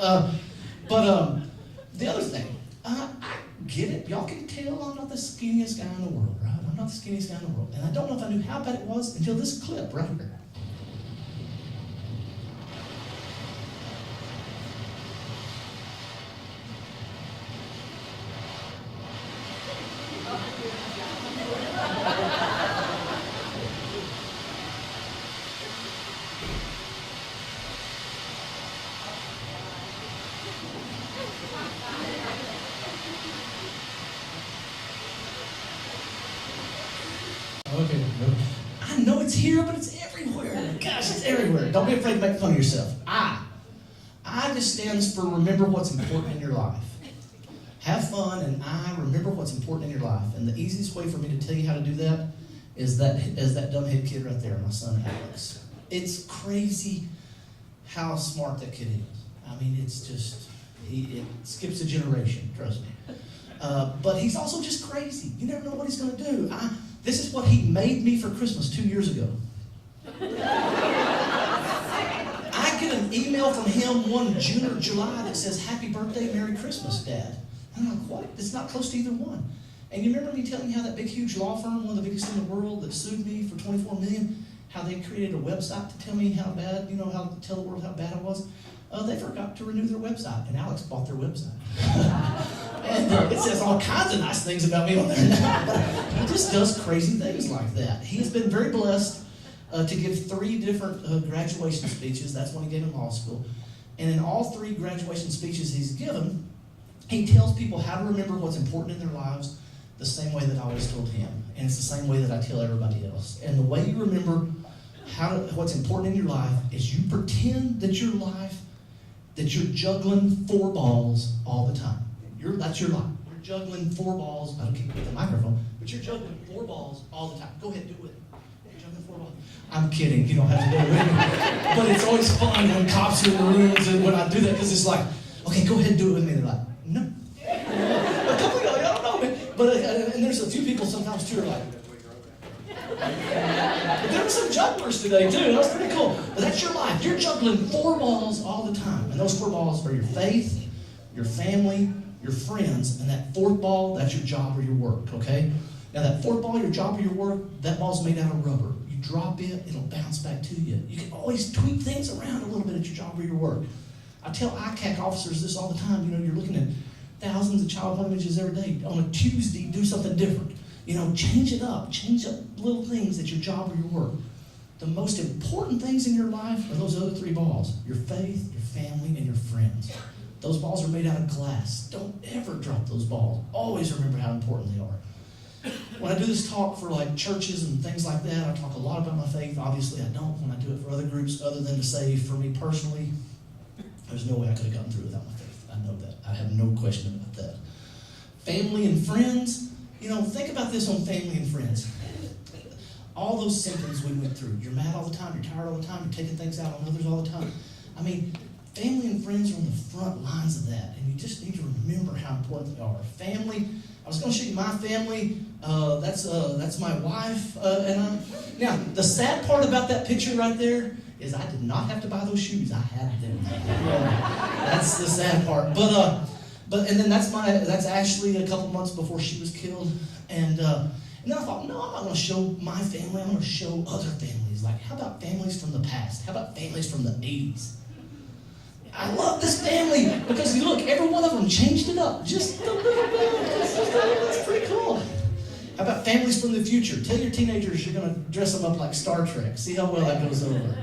Speaker 3: The other thing, I get it. Y'all can tell I'm not the skinniest guy in the world, right? I'm not the skinniest guy in the world. And I don't know if I knew how bad it was until this clip right here. Okay. I know it's here, but it's everywhere. Gosh, it's everywhere. Don't be afraid to make fun of yourself. I just stands for remember what's important in your life. Have fun, and remember what's important in your life. And the easiest way for me to tell you how to do that is that dumbhead kid right there, my son Alex. It's crazy how smart that kid is. I mean, it's just, it skips a generation, trust me. But he's also just crazy. You never know what he's going to do. This is what he made me for Christmas 2 years ago. I get an email from him one June or July that says, "Happy birthday, Merry Christmas, Dad." And I'm like, what? It's not close to either one. And you remember me telling you how that big, huge law firm, one of the biggest in the world, that sued me for $24 million, how they created a website to tell me how bad, how to tell the world how bad I was? They forgot to renew their website, and Alex bought their website. And it says all kinds of nice things about me on there now, but he just does crazy things like that. He has been very blessed to give 3 different graduation speeches. That's when he gave in law school. And in all 3 graduation speeches he's given, he tells people how to remember what's important in their lives the same way that I always told him. And it's the same way that I tell everybody else. And the way you remember what's important in your life is you pretend that your life, that you're juggling 4 balls all the time. That's your life. You're juggling 4 balls. I don't keep with the microphone, but you're juggling 4 balls all the time. Go ahead, do it. You're juggling 4 balls. I'm kidding. You don't have to do it with me. But it's always fun when cops are in the rooms and when I do that, because it's like, okay, go ahead and do it with me. They're like, no. A couple of y'all, I don't know, man. But and there's a few people sometimes too are like. But there were some jugglers today too. That was pretty cool. But that's your life. You're juggling 4 balls all the time, and those 4 balls are your faith, your family, your friends, and that 4th ball, that's your job or your work. Okay. Now that 4th ball, your job or your work, that ball's made out of rubber. You drop it, it'll bounce back to you. You can always tweak things around a little bit at your job or your work. I tell ICAC officers this all the time. You're looking at thousands of child porn images every day. On a Tuesday, do something different. Change it up. Change up little things at your job or your work. The most important things in your life are those other 3 balls. Your faith, your family, and your friends. Those balls are made out of glass. Don't ever drop those balls. Always remember how important they are. When I do this talk for like churches and things like that, I talk a lot about my faith. Obviously, I don't when I do it for other groups, other than to say, for me personally, there's no way I could have gotten through without my faith. I know that. I have no question about that. Family and friends. Think about this on family and friends. All those symptoms we went through. You're mad all the time. You're tired all the time. You're taking things out on others all the time. I mean, family and friends are on the front lines of that, and you just need to remember how important they are. Family. I was going to show you my family. That's my wife and I. Now, the sad part about that picture right there is I did not have to buy those shoes. I had them. That's the sad part. But then that's Ashley a couple months before she was killed, and then I thought, no, I'm not going to show my family. I'm going to show other families. Like, how about families from the past? How about families from the 80s? I love this family because you look, every one of them changed it up just a little bit. That's pretty cool. How about families from the future? Tell your teenagers you're going to dress them up like Star Trek. See how well that goes over.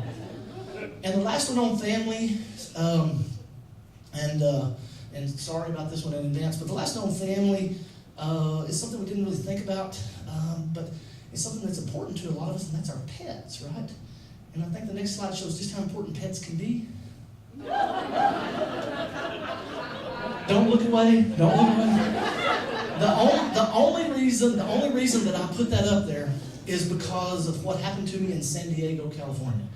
Speaker 3: And the last one on family, and sorry about this one in advance, but the last one on family is something we didn't really think about, but it's something that's important to a lot of us, and that's our pets, right? And I think the next slide shows just how important pets can be. Don't look away. Don't look away. The only reason that I put that up there is because of what happened to me in San Diego, California.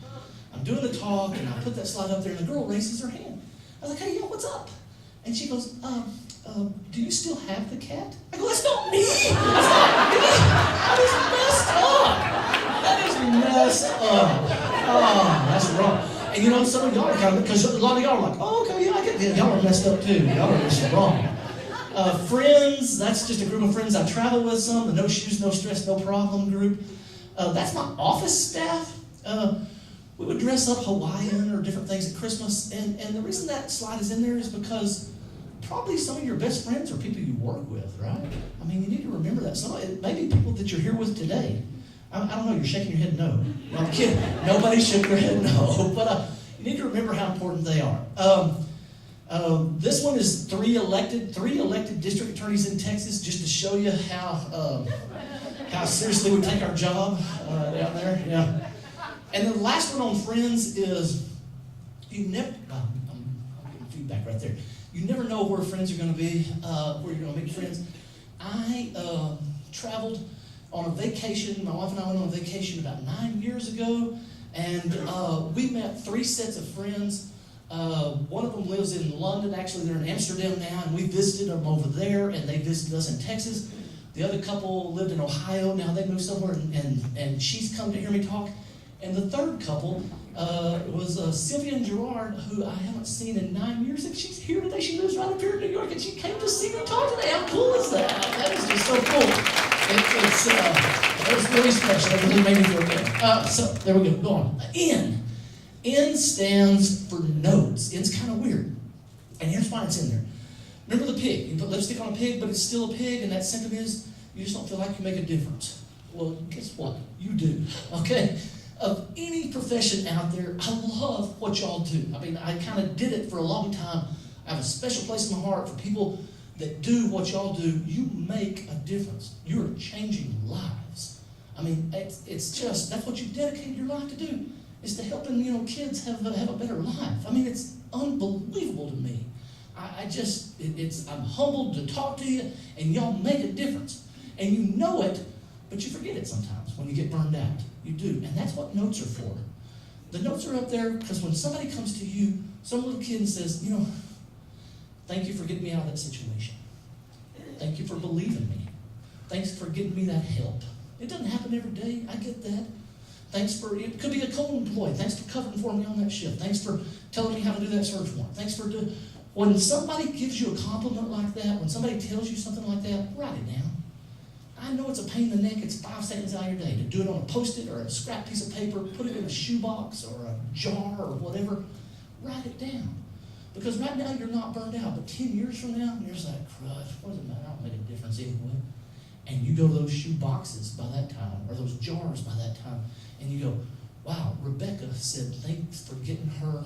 Speaker 3: I'm doing the talk, and I put that slide up there, and the girl raises her hand. I was like, "Hey, yo, what's up?" And she goes, "Do you still have the cat?" I go, "That's not me. That's not me. That is messed up. Oh, that's wrong." And some of y'all are kind of, because a lot of y'all are like, "Oh, okay, yeah, I get it." Y'all are messed up too. Y'all are just wrong. Friends, that's just a group of friends I travel with some, the no shoes, no stress, no problem group. That's my office staff. We would dress up Hawaiian or different things at Christmas. And the reason that slide is in there is because probably some of your best friends are people you work with, right? I mean, you need to remember that. It may be people that you're here with today. I don't know, you're shaking your head no. No, I'm kidding. Nobody shook their head no. But you need to remember how important they are. This one is three elected district attorneys in Texas, just to show you how seriously we take our job down there. Yeah. And the last one on friends is you never. I'm getting feedback right there. You never know where friends are going to be, where you're going to meet friends. I traveled on a vacation. My wife and I went on a vacation about 9 years ago, and we met 3 sets of friends. One of them lives in London. Actually, they're in Amsterdam now, and we visited them over there, and they visited us in Texas. The other couple lived in Ohio. Now they moved somewhere, and she's come to hear me talk. And the third couple was Sylvia and Gerard, who I haven't seen in 9 years. And she's here today. She lives right up here in New York, and she came to see me talk today. How cool is that? That is just so cool. It was really special. It really made me feel good. So there we go. Go on. N. N stands for notes. N's kind of weird. And here's why it's in there. Remember the pig? You put lipstick on a pig, but it's still a pig, and that symptom is you just don't feel like you make a difference. Well, guess what? You do. Okay? Of any profession out there, I love what y'all do. I mean, I kind of did it for a long time. I have a special place in my heart for people that do what y'all do. You make a difference. You're changing lives. I mean, it's just, that's what you dedicated your life to do, is to helping, kids have a better life. I mean, it's unbelievable to me. I'm humbled to talk to you, and y'all make a difference. And you know it, but you forget it sometimes when you get burned out. You do, and that's what notes are for. The notes are up there because when somebody comes to you, some little kid and says, thank you for getting me out of that situation. Thank you for believing me. Thanks for getting me that help. It doesn't happen every day, I get that. It could be a co-employee. Thanks for covering for me on that shift. Thanks for telling me how to do that search warrant. When somebody gives you a compliment like that, when somebody tells you something like that, write it down. I know it's a pain in the neck. It's 5 seconds out of your day to do it on a Post-it or a scrap piece of paper, put it in a shoebox or a jar or whatever. Write it down. Because right now you're not burned out, but 10 years from now, you're just like, crud, what does it matter? I don't make a difference anyway. And you go to those shoe boxes by that time, or those jars by that time, and you go, wow, Rebecca said thanks for getting her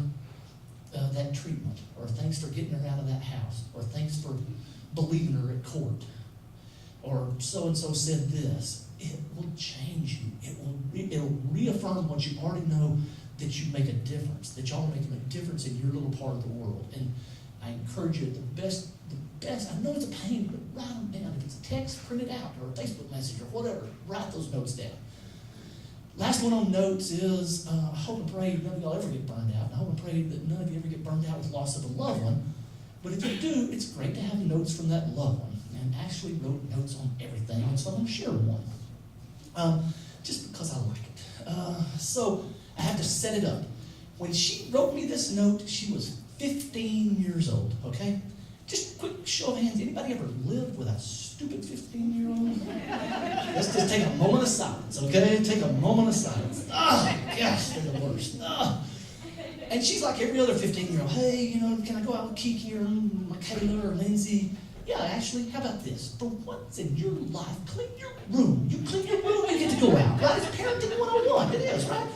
Speaker 3: that treatment, or thanks for getting her out of that house, or thanks for believing her at court. Or so-and-so said this. It will change you. It'll reaffirm what you already know, that you make a difference, that y'all are making a difference in your little part of the world. And I encourage you, the best, I know it's a pain, but write them down. If it's a text, print it out, or a Facebook message, or whatever. Write those notes down. Last one on notes is, I hope and pray none of y'all ever get burned out. I hope and pray that none of you ever get burned out with loss of a loved one. But if you do, it's great to have notes from that loved one. And actually wrote notes on everything, and so I'm going to share one. Just because I like it. So I had to set it up. When she wrote me this note, she was 15 years old, okay? Just a quick show of hands. Anybody ever lived with a stupid 15-year-old? Let's just take a moment of silence, okay? Take a moment of silence. Oh, gosh, they're the worst. Oh. And she's like every other 15-year-old. Hey, can I go out with Kiki or Michaela or Lindsay? Yeah, actually, how about this? For once in your life, clean your room. You clean your room, you get to go out. Right? It's parenting 101. It is, right?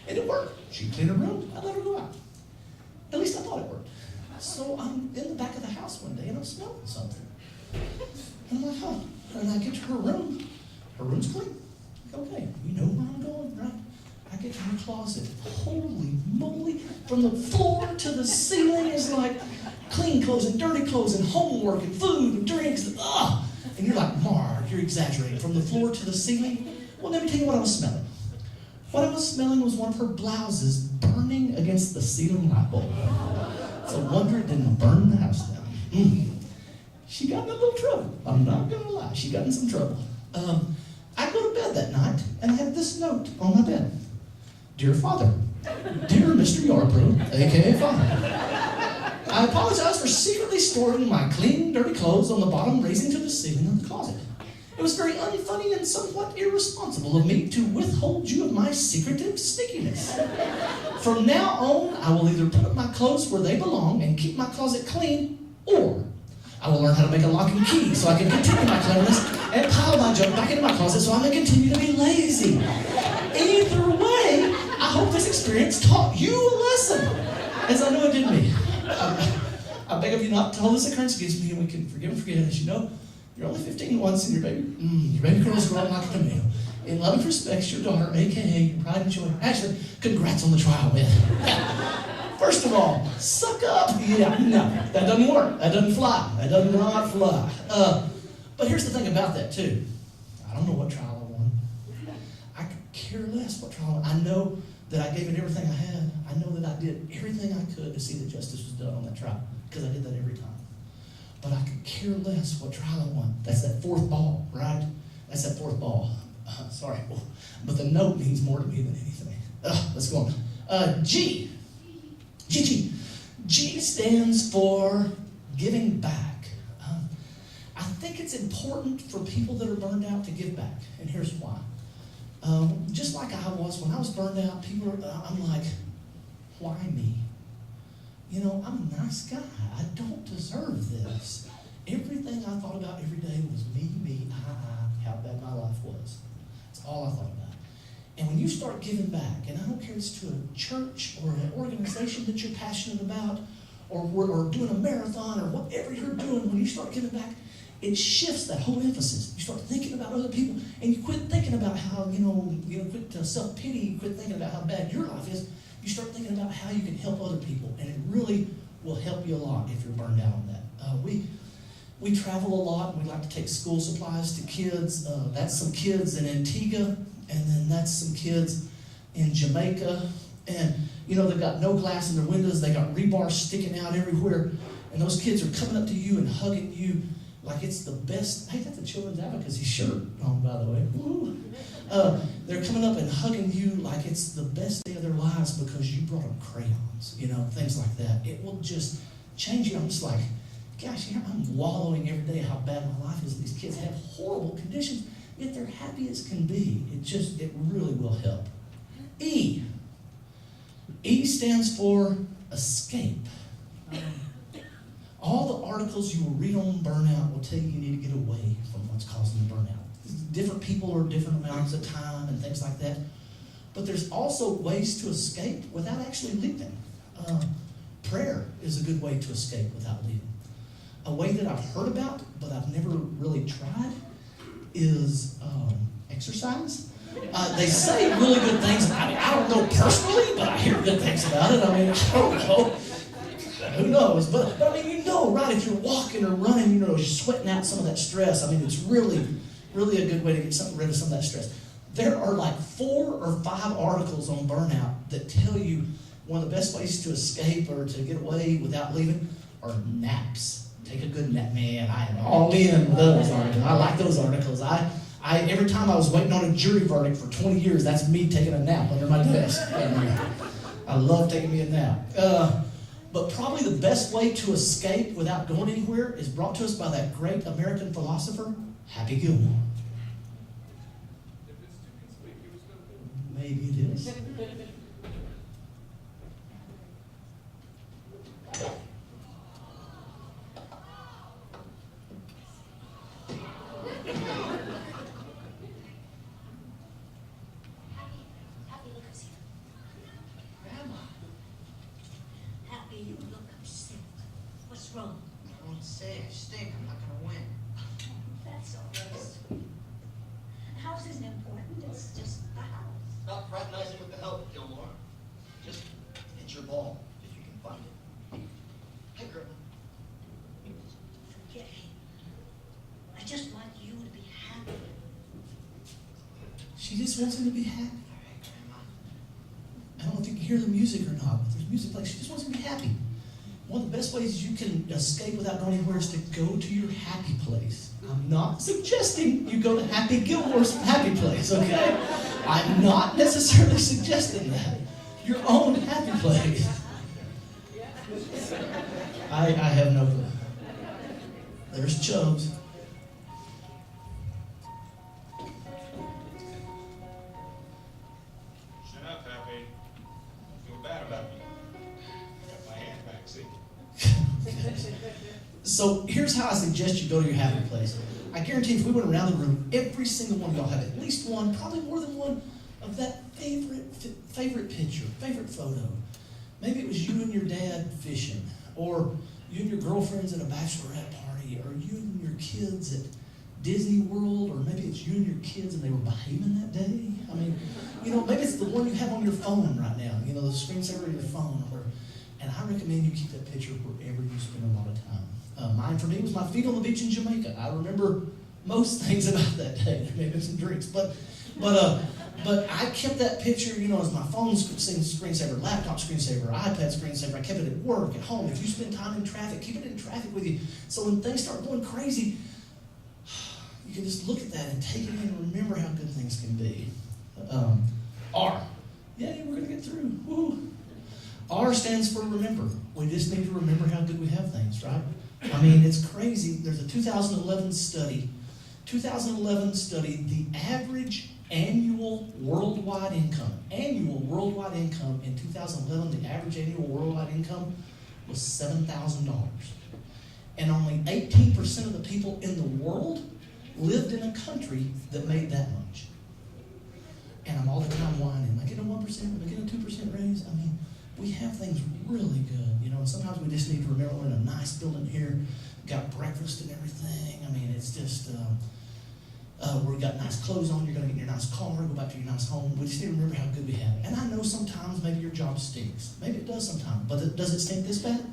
Speaker 3: And it worked. She cleaned her room, I let her go out. At least I thought it worked. So I'm in the back of the house one day, and I'm smelling something. And I'm like, huh. And I get to her room. Her room's clean. Okay, you know where I'm going, right? I get to her closet. Holy moly. From the floor to the ceiling is like clean clothes and dirty clothes and homework and food and drinks. And you're like, Mark, you're exaggerating. From the floor to the ceiling? Well, let me tell you what I was smelling. What I was smelling was one of her blouses burning against the ceiling light bulb. It's a wonder it didn't burn the house down. She got in a little trouble. I'm not going to lie. She got in some trouble. I go to bed that night, and I have this note on my bed. Dear Father, dear Mr. Yarborough, a.k.a. Father, I apologize for secretly storing my clean, dirty clothes on the bottom raising to the ceiling of the closet. It was very unfunny and somewhat irresponsible of me to withhold you of my secretive sneakiness. From now on, I will either put my clothes where they belong and keep my closet clean, or I will learn how to make a lock and key so I can continue my cleverness and pile my junk back into my closet so I may continue to be lazy. Either way, I hope this experience taught you a lesson, as I know it did me. I beg of you not to hold this occurrence against me, and we can forgive and forget. As you know, you're only 15 once, and your baby girl's growing like a tomato. In loving respects, your daughter, a.k.a. your pride and joy. Actually, congrats on the trial, man. First of all, suck up. Yeah, no, that doesn't work. That doesn't fly. That does not fly. But here's the thing about that, too. I don't know what trial I won. I could care less what trial I won. I know that I gave it everything I had. I know that I did everything I could to see that justice was done on that trial, because I did that every time. But I could care less what trial I won. That's that fourth ball, right? That's that fourth ball. Sorry, but the note means more to me than anything. Let's go on. G. G stands for giving back. I think it's important for people that are burned out to give back, and here's why. Just like I was when I was burned out, I'm like, why me? You know, I'm a nice guy. I don't deserve this. Everything I thought about every day was me, how bad my life was. That's all I thought about. And when you start giving back, and I don't care if it's to a church or an organization that you're passionate about, or doing a marathon, or whatever you're doing, when you start giving back, it shifts that whole emphasis. You start thinking about other people, and you quit thinking about how, quit self-pity, you quit thinking about how bad your life is. You start thinking about how you can help other people, and it really will help you a lot if you're burned out on that. We travel a lot, and we like to take school supplies to kids. That's some kids in Antigua, and then that's some kids in Jamaica. And, they've got no glass in their windows. They got rebar sticking out everywhere. And those kids are coming up to you and hugging you like it's the best. Hey, that's a children's advocacy shirt on, by the way. Woo. They're coming up and hugging you like it's the best day of their lives because you brought them crayons, things like that. It will just change you. I'm just like, gosh, I'm wallowing every day how bad my life is. These kids have horrible conditions, yet they're happy as can be. It really will help. E. E stands for escape. All the articles you will read on burnout will tell you need to get away from what's causing the burnout. Different people are different amounts of time and things like that. But there's also ways to escape without actually leaving. Prayer is a good way to escape without leaving. A way that I've heard about, but I've never really tried, is exercise. They say really good things. I don't know personally, but I hear good things about it. I don't know. Who knows? But right? If you're walking or running, you're sweating out some of that stress. It's really, really a good way to get rid of some of that stress. There are like 4 or 5 articles on burnout that tell you one of the best ways to escape or to get away without leaving are naps. Take a good nap. Man, I am all in with those articles. I like those articles. Every time I was waiting on a jury verdict for 20 years, that's me taking a nap under my desk. I love taking me a nap. But probably the best way to escape without going anywhere is brought to us by that great American philosopher, Happy Gilmore. Maybe it is.
Speaker 10: Happy, look who's here. Grandma. Happy, you look upset. What's wrong?
Speaker 12: I don't say. I stink. I'm not going to win.
Speaker 10: That's all right. The house isn't important. It's just the house.
Speaker 12: Stop fraternizing with the help, Gilmore. Just hit your ball if you can find it. Hey, Grandma.
Speaker 10: Forget him. I just want you to be happy.
Speaker 3: She just wants him to be happy.
Speaker 12: All right, Grandma.
Speaker 3: I don't know if you can hear the music or not, but there's music like she just wants him to be happy. One of the best ways you can escape without going anywhere is to go to your happy place. I'm not suggesting you go to Happy Gilmore's happy place, okay? I'm not necessarily suggesting that. Your own happy place. I have no clue. There's Chubbs.
Speaker 6: Shut up, Happy. I feel bad about you. Got my hand back, see?
Speaker 3: So here's how I suggest you go to your happy place. I guarantee if we went around the room, every single one of y'all have at least one, probably more than one, of that favorite picture, favorite photo. Maybe it was you and your dad fishing, or you and your girlfriend's at a bachelorette party, or you and your kids at Disney World, or maybe it's you and your kids and they were behaving that day. I mean, maybe it's the one you have on your phone right now, the screensaver of your phone. And I recommend you keep that picture wherever you spend a lot of time. Mine for me was my feet on the beach in Jamaica. I remember most things about that day. There may have been some drinks, but I kept that picture, as my phone screensaver, laptop screensaver, iPad screensaver. I kept it at work, at home. If you spend time in traffic, keep it in traffic with you. So when things start going crazy, you can just look at that and take it in and remember how good things can be. R. Yay, we're going to get through. Woo. R stands for remember. We just need to remember how good we have things, right? I mean, it's crazy. There's a 2011 study. The average annual worldwide income in 2011, the average annual worldwide income was $7,000. And only 18% of the people in the world lived in a country that made that much. And I'm all the time whining. Am I getting a 1%? Am I getting a 2% raise? I mean, we have things really good, and sometimes we just need to remember we're in a nice building here, got breakfast and everything. I mean, it's just, we've got nice clothes on, you're going to get in your nice car, go back to your nice home. We just need to remember how good we have it. And I know sometimes maybe your job stinks. Maybe it does sometimes, but does it stink this bad?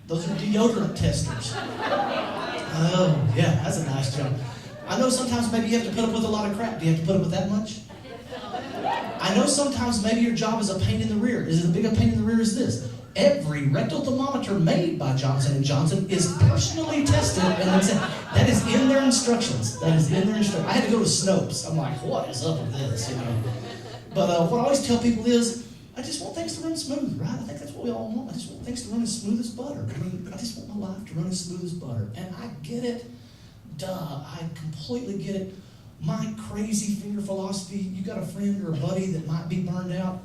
Speaker 3: Those are deodorant testers. Oh, yeah, that's a nice job. I know sometimes maybe you have to put up with a lot of crap. Do you have to put up with that much? I know sometimes maybe your job is a pain in the rear. Is it as big a pain in the rear as this? Every rectal thermometer made by Johnson & Johnson is personally tested, and that is in their instructions. I had to go to Snopes. I'm like, what is up with this? But what I always tell people is, I just want things to run smooth, right? I think that's what we all want. I just want things to run as smooth as butter. I mean, I just want my life to run as smooth as butter. And I get it. I completely get it. My crazy finger philosophy, you got a friend or a buddy that might be burned out,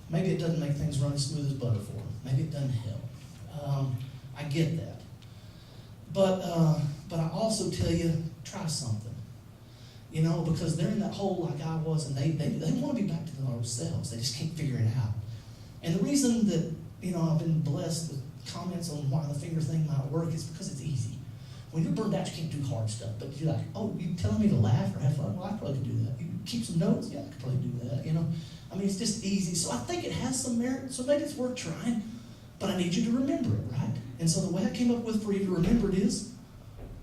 Speaker 3: maybe it doesn't make things run as smooth as butter for them. Maybe it doesn't help. I get that. But I also tell you, try something. Because they're in that hole like I was, and they want to be back to themselves. They just can't figure it out. And the reason that, I've been blessed with comments on why the finger thing might work is because it's easy. When you're burned out, you can't do hard stuff. But you're like, oh, you telling me to laugh or have fun? Well, I probably could do that. You keep some notes? Yeah, I could probably do that, I mean, it's just easy. So I think it has some merit, so maybe it's worth trying. But I need you to remember it, right? And so the way I came up with for you to remember it is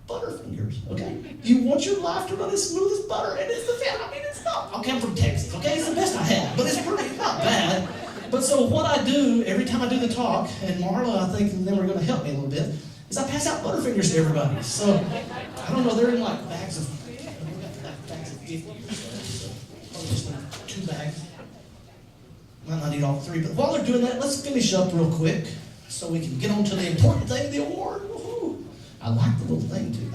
Speaker 3: Butterfingers, okay? You want your life to run as smooth as butter, and it's not. Okay, I'm from Texas, okay? It's the best I have, but it's not bad. But so what I do every time I do the talk, and Marla, I think, and then we're going to help me a little bit, is I pass out Butterfingers to everybody. So, I don't know, they're in like bags of 50 or so probably just like 2 bags. Might not need all 3, but while they're doing that, let's finish up real quick so we can get on to the important thing, the award. Woo-hoo. I like the little thing too.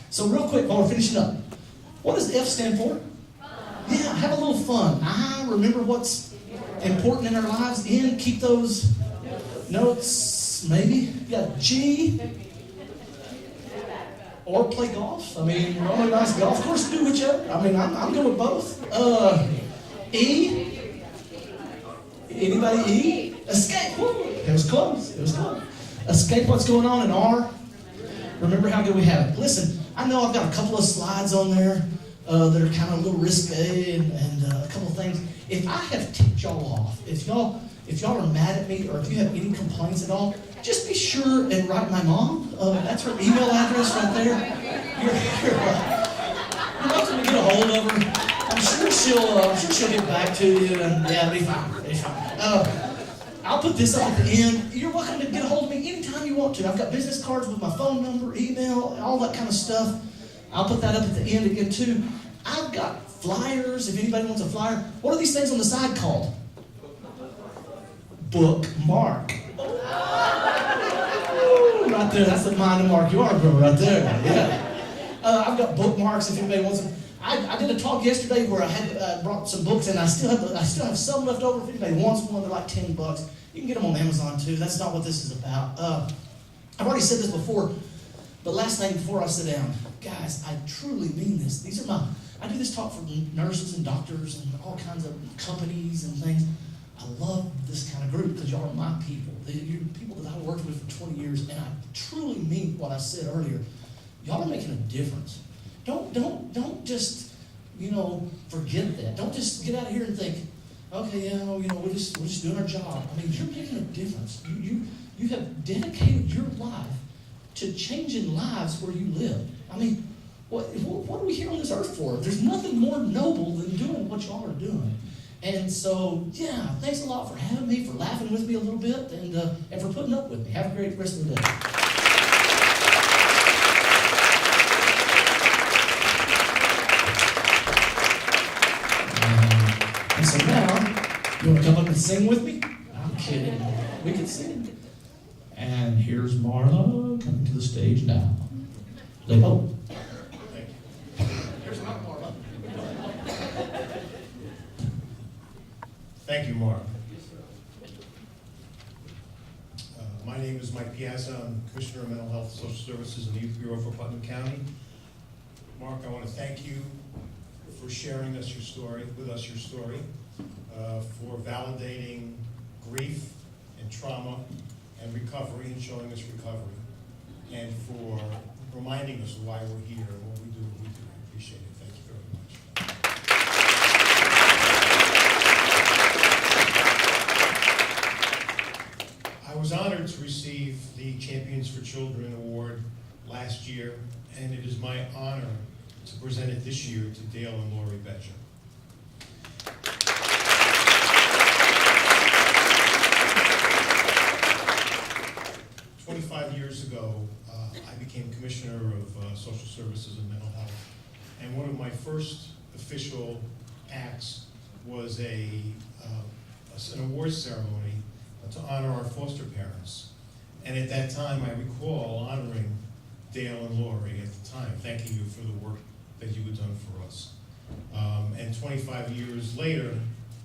Speaker 3: So real quick, while we're finishing up, what does F stand for? Yeah, have a little fun. I remember what's important in our lives. N, keep those notes, maybe. Yeah, G, or play golf. I mean, we're on a nice golf course, do whichever. I mean, I'm good with both. E, anybody E? Escape. Woo. It was close. Escape what's going on. in R, remember how good we have it. Listen, I know I've got a couple of slides on there that are kind of a little risque and a couple of things. If I have ticked y'all off, if y'all are mad at me, or if you have any complaints at all, just be sure and write my mom. That's her email address right there. You're welcome to get a hold of her. I'm sure she'll get back to you, and yeah, it'll be fine. I'll put this up at the end. You're welcome to get a hold of me anytime you want to. I've got business cards with my phone number, email, all that kind of stuff. I'll put that up at the end again too. I've got flyers, if anybody wants a flyer. What are these things on the side called? Bookmark. Right there, that's the mind of Mark Yarborough right there. Yeah. I've got bookmarks if anybody wants them. I did a talk yesterday where I had brought some books, and I still have some left over. If anybody wants one, they're like $10. You can get them on Amazon too. That's not what this is about. I've already said this before, but last thing before I sit down, guys, I truly mean this. I do this talk for nurses and doctors and all kinds of companies and things. I love this kind of group because y'all are my people. You're people that I've worked with for 20 years, and I truly mean what I said earlier. Y'all are making a difference. Don't just, forget that. Don't just get out of here and think, okay, we're just doing our job. I mean, you're making a difference. You have dedicated your life to changing lives where you live. I mean, what are we here on this earth for? There's nothing more noble than doing what y'all are doing. And so, yeah, thanks a lot for having me, for laughing with me a little bit, and for putting up with me. Have a great rest of the day. And so now, you want to come up and sing with me? I'm kidding. We can sing. And here's Marla coming to the stage now. They hope. Here's another Marla.
Speaker 15: Thank you, Mark. My name is Mike Piazza. I'm Commissioner of Mental Health, Social Services, and the Youth Bureau for Putnam County. Mark, I want to thank you for sharing with us your story, for validating grief and trauma and recovery and showing us recovery, and for reminding us why we're here and what we do. I appreciate it. Thank you very much. I was honored to receive the Champions for Children Award last year, and it is my honor to present it this year to Dale and Lori Betcher. 25 years ago, I became Commissioner of Social Services and Mental Health, and one of my first official acts was an awards ceremony to honor our foster parents. And at that time, I recall honoring Dale and Lori at the time, thanking you for the work that you had done for us. And 25 years later,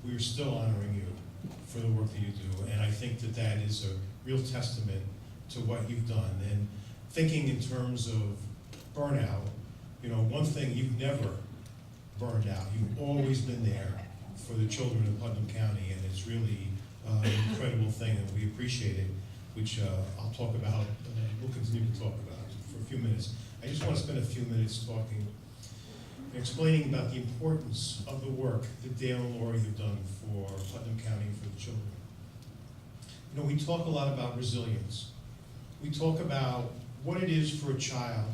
Speaker 15: we are still honoring you for the work that you do, and I think that that is a real testament to what you've done. And thinking in terms of burnout, one thing, you've never burned out. You've always been there for the children of Putnam County, and it's really an incredible thing, and we appreciate it, which I'll talk about, we'll continue to talk about for a few minutes. I just want to spend a few minutes talking, explaining about the importance of the work that Dale and Lori have done for Putnam County and for the children. We talk a lot about resilience. We talk about what it is for a child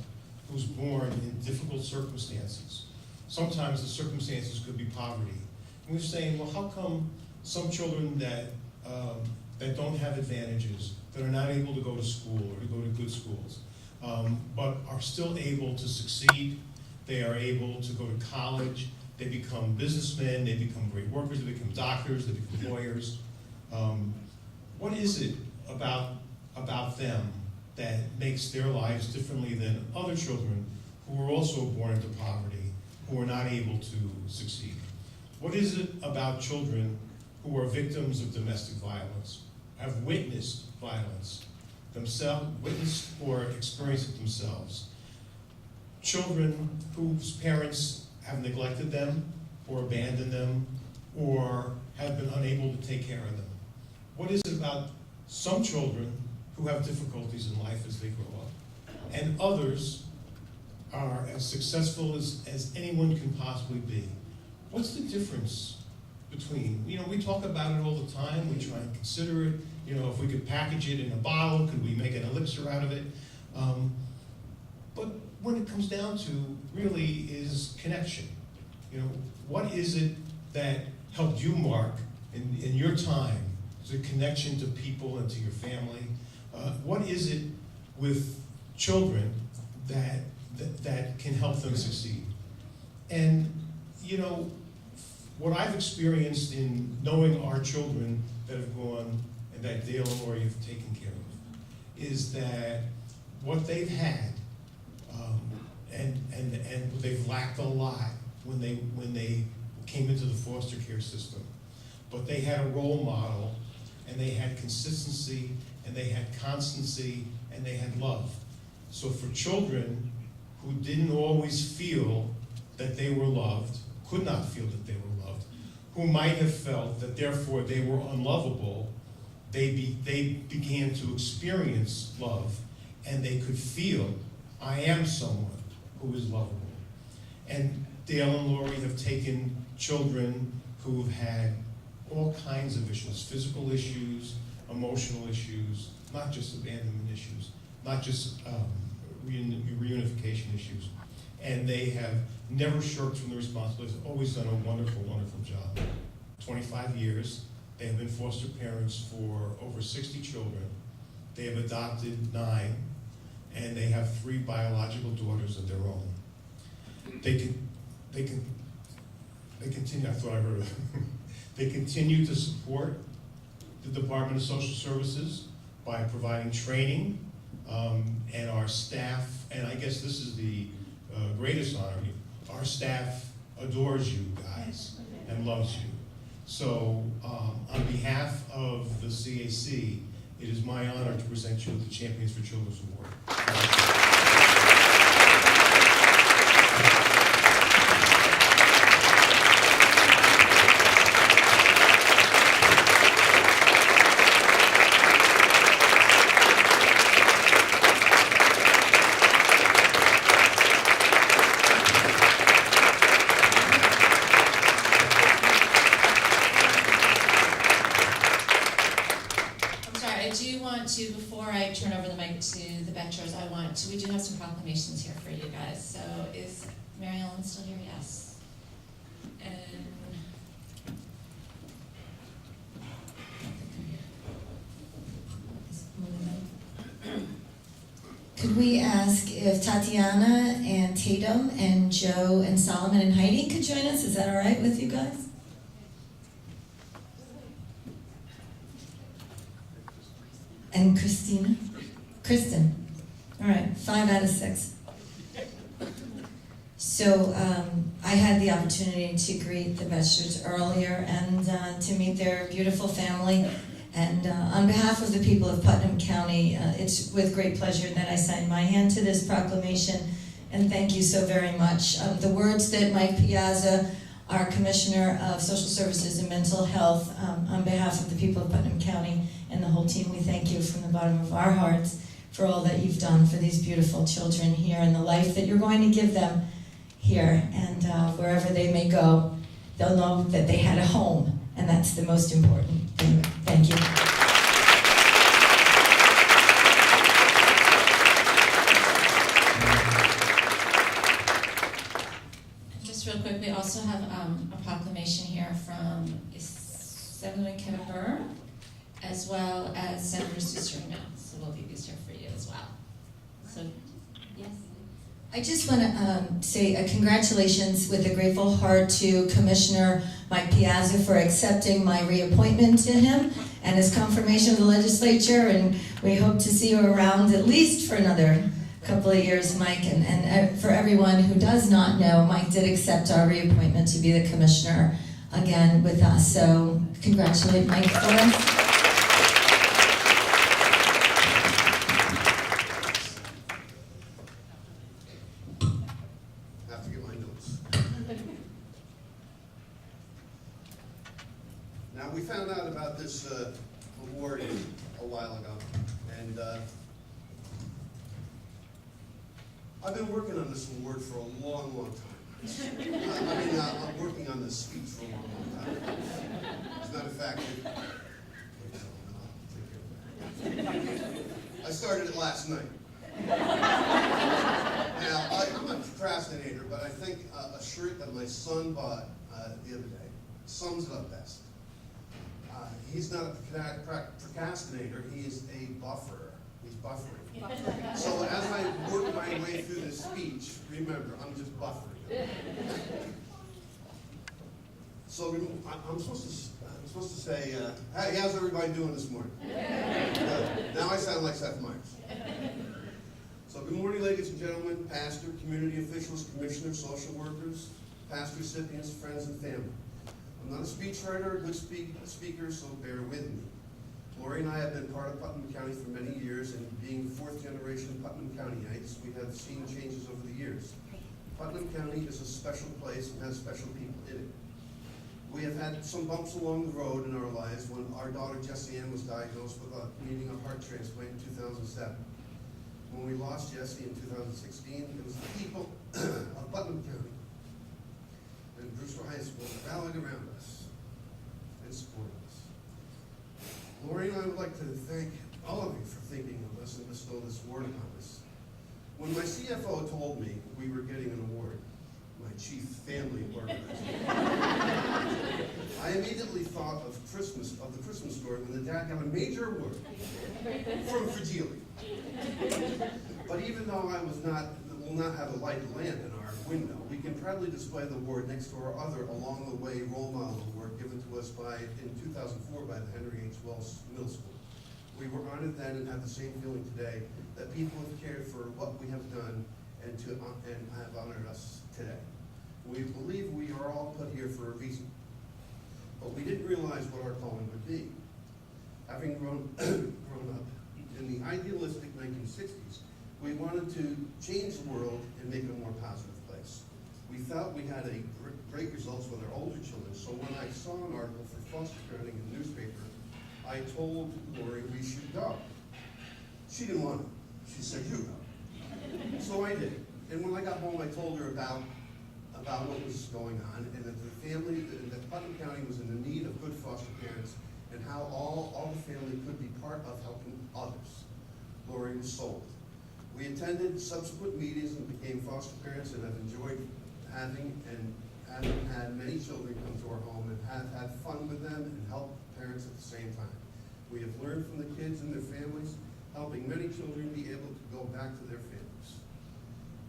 Speaker 15: who's born in difficult circumstances. Sometimes the circumstances could be poverty. And we're saying, well, how come some children that don't have advantages, that are not able to go to school or to go to good schools, but are still able to succeed? They are able to go to college, they become businessmen, they become great workers, they become doctors, they become lawyers. What is it about them that makes their lives differently than other children who are also born into poverty, who are not able to succeed? What is it about children who are victims of domestic violence, have witnessed violence themselves, witnessed or experienced it themselves? Children whose parents have neglected them or abandoned them or have been unable to take care of them. What is it about some children who have difficulties in life as they grow up, and others are as successful as anyone can possibly be? What's the difference between, we talk about it all the time, we try and consider it, if we could package it in a bottle, could we make an elixir out of it? But when it comes down to really is connection. What is it that helped you, Mark, in your time, the connection to people and to your family? What is it with children that can help them succeed? And what I've experienced in knowing our children that have gone and that Dale and Lori have taken care of is that what they've had, and they've lacked a lot when they came into the foster care system, but they had a role model, and they had consistency, and they had constancy, and they had love. So for children who didn't always feel that they were loved, could not feel that they were loved, who might have felt that therefore they were unlovable, they began to experience love, and they could feel, I am someone who is lovable. And Dale and Lori have taken children who've had all kinds of issues, physical issues, emotional issues, not just abandonment issues, not just reunification issues. And they have never shirked from the responsibilities, always done a wonderful, wonderful job. 25 years, they have been foster parents for over 60 children. They have adopted 9, and they have 3 biological daughters of their own. They continue, I thought I heard it. They continue to support the Department of Social Services by providing training, and our staff, and I guess this is the greatest honor, our staff adores you guys and loves you. So on behalf of the CAC, it is my honor to present you with the Champions for Children's Award.
Speaker 1: Before I turn over the mic to the benchers, we do have some proclamations here for you guys. So is Mary Ellen still here? Yes. And
Speaker 16: could we ask if Tatiana and Tatum and Joe and Solomon and Heidi could join us? Is that all right with you guys? And Kristen. All right, 5 out of 6. So I had the opportunity to greet the Betchers earlier and to meet their beautiful family. And on behalf of the people of Putnam County, it's with great pleasure that I sign my hand to this proclamation. And thank you so very much. The words that Mike Piazza, our Commissioner of Social Services and Mental Health, on behalf of the people of Putnam County and the whole team, we thank you from the bottom of our hearts for all that you've done for these beautiful children here and the life that you're going to give them here. And wherever they may go, they'll know that they had a home, and that's the most important thing. Thank you.
Speaker 1: just real quick, we also have a proclamation here from Senator Kemper, as well as Senator Susurino. So we'll leave these here for you as well. So, yes.
Speaker 16: I just want to say a congratulations with a grateful heart to Commissioner Mike Piazza for accepting my reappointment to him and his confirmation of the legislature, and we hope to see you around at least for another couple of years, Mike. And for everyone who does not know, Mike did accept our reappointment to be the commissioner again with us. So congratulate Mike for us.
Speaker 8: Now, we found out about this award a while ago, and I've been working on this award for a long, long time. I'm working on this speech for a long, long time. As a matter of fact, I started it last night. Now, I'm a procrastinator, but I think a shirt that my son bought the other day sums it up best. He's not a procrastinator, he is a bufferer. He's buffering. So as I work my way through this speech, remember, I'm just buffering. So I'm supposed to say, hey, how's everybody doing this morning? Now I sound like Seth Meyers. So good morning, ladies and gentlemen, pastor, community officials, commissioners, social workers, past recipients, friends, and family. I'm not a speechwriter or a good speaker, so bear with me. Lori and I have been part of Putnam County for many years, and being fourth generation Putnam Countyites, we have seen changes over the years. Putnam County is a special place and has special people in it. We have had some bumps along the road in our lives when our daughter Jessie Ann was diagnosed with needing a heart transplant in 2007. When we lost Jessie in 2016, it was the people of Putnam County and Brewster High School that rallied around us and supported us. Lori and I would like to thank all of you for thinking of us and bestow this award upon us. When my CFO told me we were getting an award, my chief family organizer, I immediately thought of the Christmas story when the dad got a major award from Fragile. But even though will not have a light lamp in our window, we can proudly display the award next to our other Along the Way Role Model Award given to us in 2004 by the Henry H. Wells Middle School. We were honored then and have the same feeling today that people have cared for what we have done and have honored us today. We believe we are all put here for a reason, but we didn't realize what our calling would be. Having grown up in the idealistic 1960s, we wanted to change the world and make it a more positive place. We felt we had great results with our older children, so when I saw an article for foster parenting in the newspaper, I told Lori we should go. She didn't want to. She said, you go. So I did. And when I got home, I told her about what was going on and that that Putnam County was in the need of good foster parents and how all the family could be part of helping others. Lori was sold. We attended subsequent meetings and became foster parents and have enjoyed having had many children come to our home and have had fun with them and helped parents at the same time. We have learned from the kids and their families, helping many children be able to go back to their families.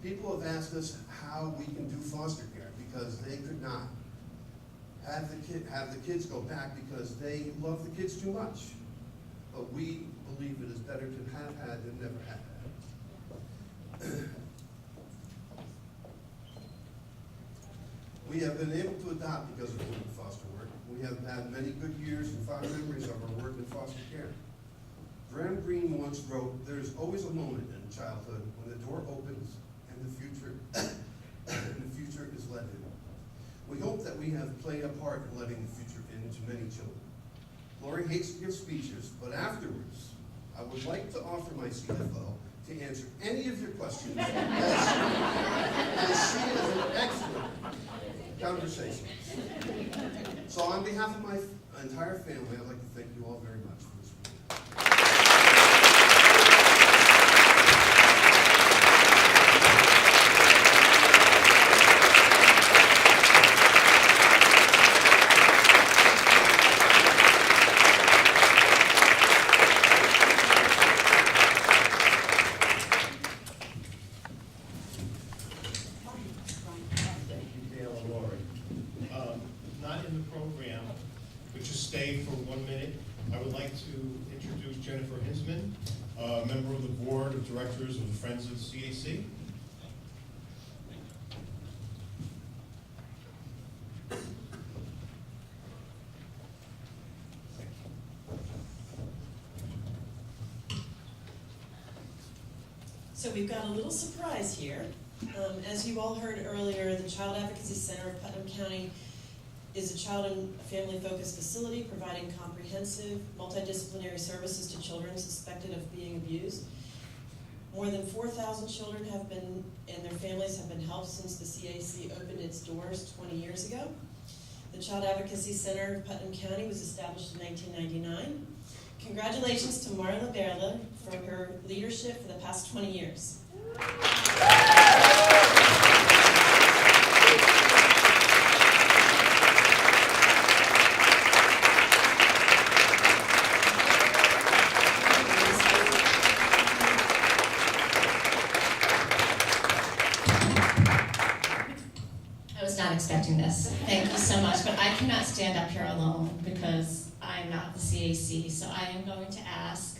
Speaker 8: People have asked us how we can do foster care because they could not have the kids go back because they love the kids too much. But we believe it is better to have had than never have had. We have been able to adopt because of doing foster work. We have had many good years and fond memories of our work in foster care. Graham Greene once wrote, "There is always a moment in childhood when the door opens and the future is let in." We hope that we have played a part in letting the future into many children. Lori hates to give speeches, but afterwards, I would like to offer my CFO to answer any of your questions as she is an excellent conversationalist. So on behalf of my entire family, I'd like to thank you all very much for this meeting.
Speaker 15: Member of the Board of Directors of the Friends of the CAC.
Speaker 17: So we've got a little surprise here. As you all heard earlier, the Child Advocacy Center of Putnam County is a child and family-focused facility providing comprehensive, multidisciplinary services to children suspected of being abused. More than 4,000 children have been, and their families have been helped since the CAC opened its doors 20 years ago. The Child Advocacy Center of Putnam County was established in 1999. Congratulations to Marla Berla for her leadership for the past 20 years.
Speaker 1: Expecting this. Thank you so much, but I cannot stand up here alone because I'm not the CAC, so I am going to ask,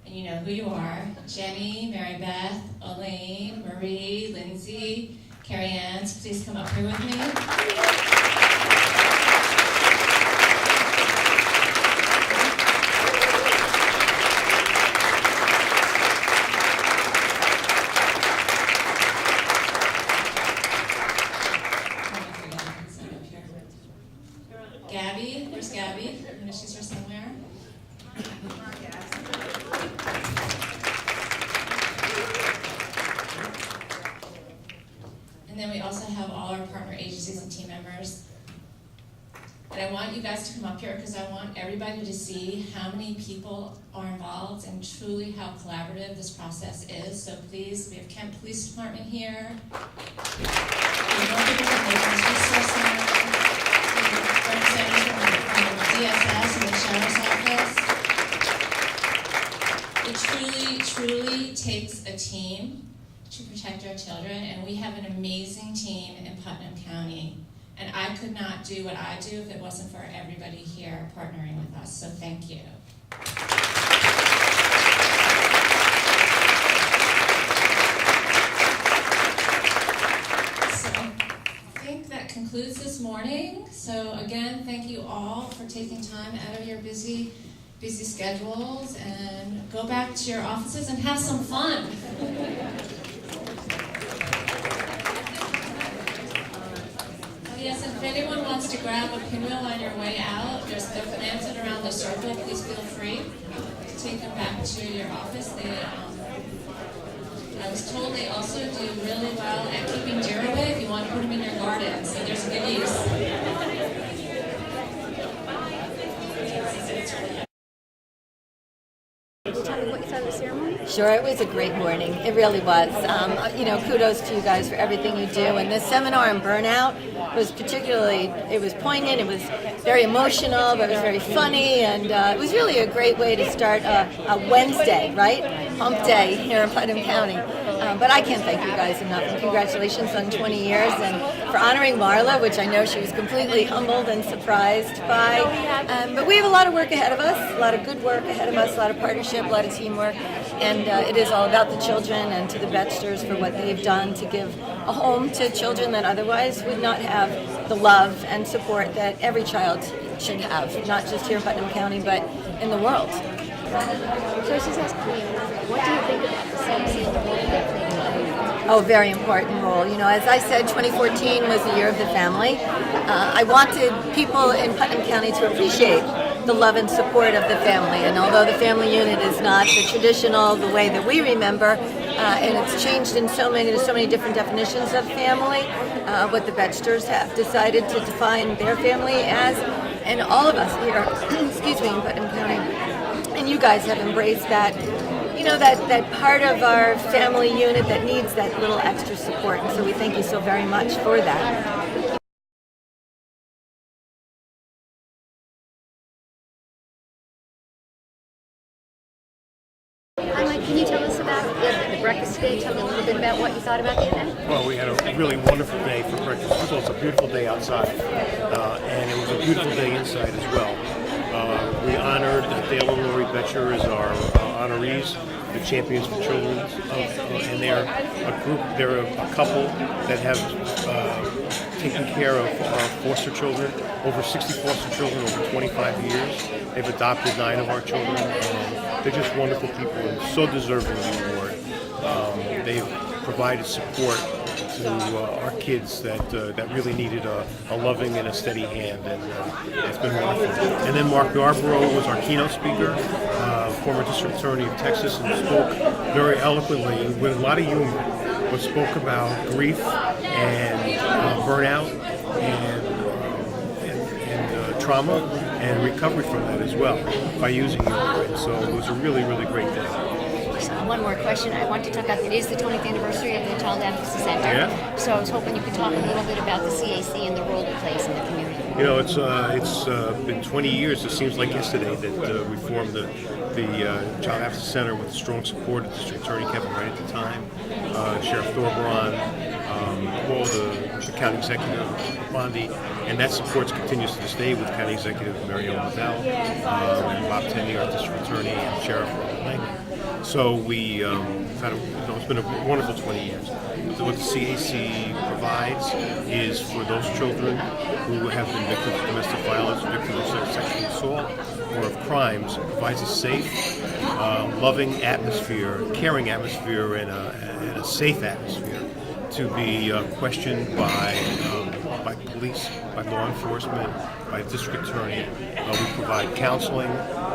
Speaker 1: and you know who you are, Jenny, Mary Beth, Elaine, Marie, Lindsay, Carrie Ann, so please come up here with me. all our partner agencies and team members. And I want you guys to come up here because I want everybody to see how many people are involved and truly how collaborative this process is. So please, we have Kent Police Department here. We have Norfolk Regional Resource Center. We have representatives from the DSS and the Sheriff's Office. It truly takes a team to protect our children, and we have an amazing team in Putnam County. And I could not do what I do if it wasn't for everybody here partnering with us, so thank you. So I think that concludes this morning. So again, thank you all for taking time out of your busy schedules, and go back to your offices and have some fun. Yes, and if anyone wants to grab a pinwheel on your way out, they're planted around the circle. Please feel free to take them back to your office. I was told they also do really well at keeping deer away if you want to put them in your garden. So there's a good use.
Speaker 18: Tell me what you thought of the ceremony?
Speaker 19: Sure, it was a great morning. It really was. Kudos to you guys for everything you do. And this seminar on burnout was it was poignant, it was very emotional, but it was very funny, and it was really a great way to start a Wednesday, right? Hump Day here in Putnam County. But I can't thank you guys enough. And congratulations on 20 years and for honoring Marla, which I know she was completely humbled and surprised by. But we have a lot of work ahead of us, a lot of good work ahead of us, a lot of partnership, a lot of teamwork. And it is all about the children and to the Vetsters for what they've done to give a home to children that otherwise would not have the love and support that every child should have, not just here in Putnam County, but in the world.
Speaker 18: So she's asking you, what do you think about the CAC and the role they played in life?
Speaker 19: Oh, very important role. You know, as I said, 2014 was the year of the family. I wanted people in Putnam County to appreciate the love and support of the family. And although the family unit is not the traditional, the way that we remember, and it's changed in so many different definitions of family, what the Vetsters have decided to define their family as, and all of us here, in Putnam County. And you guys have embraced that, that part of our family unit that needs that little extra support. And so we thank you so very much for that.
Speaker 18: Hi, Mike, can you tell us about the breakfast today? Tell me a little bit about what you thought about the event.
Speaker 15: Well, we had a really wonderful day for breakfast. First of all, it's a beautiful day outside, and it was a beautiful day inside as well. We honored Dale and Lori Betcher as our honorees, the Champions for Children, and they're a group, they're a couple that have taken care of foster children, over 60 foster children over 25 years. They've adopted 9 of our children, and they're just wonderful people and so deserving of the award. They've provided support to our kids that really needed a loving and a steady hand, and it's been wonderful. And then Mark Yarborough was our keynote speaker, former district attorney of Texas, and spoke very eloquently with a lot of humor, but spoke about grief and burnout and trauma and recovery from that as well by using humor. And so it was a really, really great day.
Speaker 18: One more question. I want to talk about, it is the 20th anniversary of the Child Advocacy Center.
Speaker 15: Yeah.
Speaker 18: So I was hoping you could talk a little bit about the CAC and the role it plays in the community.
Speaker 15: You know, it's been 20 years. It seems like yesterday that we formed the Child Advocacy Center with strong support of District Attorney Kevin Wright at the time, Sheriff Thorburn, all the County Executive Bondi, and that support continues to this day with County Executive Marion Liddell, and Bob Tenney, our District Attorney, and Sheriff Robert Langman. So it's been a wonderful 20 years. What the CAC provides is for those children who have been victims of domestic violence, victims of sexual assault, or of crimes, provides a safe, loving atmosphere, caring atmosphere, and a safe atmosphere to be questioned by police, by law enforcement, by district attorney. We provide counseling,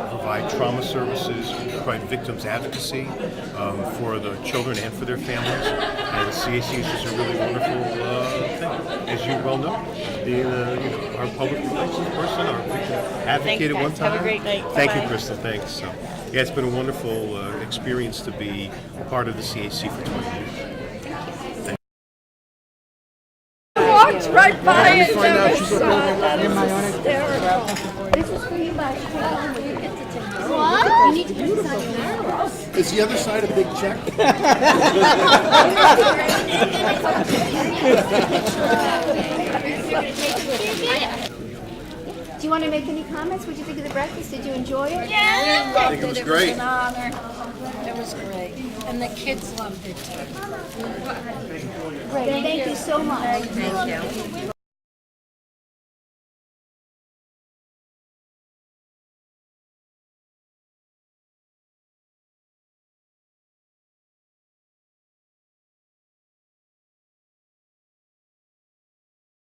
Speaker 15: provide trauma services, we provide victims advocacy for the children and for their families. And the CAC is just a really wonderful thing.
Speaker 20: as you well know, being our public relations person, our advocate at one time.
Speaker 21: Have a great night.
Speaker 20: Thank you,
Speaker 21: Bye-bye.
Speaker 20: Crystal. Thanks. So, yeah, it's been a wonderful experience to be part of the CAC for 20 years.
Speaker 21: Walked right by
Speaker 20: Let me
Speaker 21: it.
Speaker 20: find out
Speaker 21: That
Speaker 20: she's
Speaker 21: was
Speaker 20: up there.
Speaker 21: that
Speaker 20: Am I
Speaker 21: was
Speaker 20: on it?
Speaker 21: hysterical.
Speaker 18: This is for you, Mark. When you get to take this.
Speaker 21: What?
Speaker 18: You need to put this on your arrow.
Speaker 20: Is the other side a big check?
Speaker 18: Do you want to make any comments? What did you think of the breakfast? Did you enjoy it?
Speaker 21: Yeah,
Speaker 20: I think it was great.
Speaker 21: It was an honor. It was great. And the kids loved it too.
Speaker 18: Great. Thank you so much.
Speaker 21: Thank you.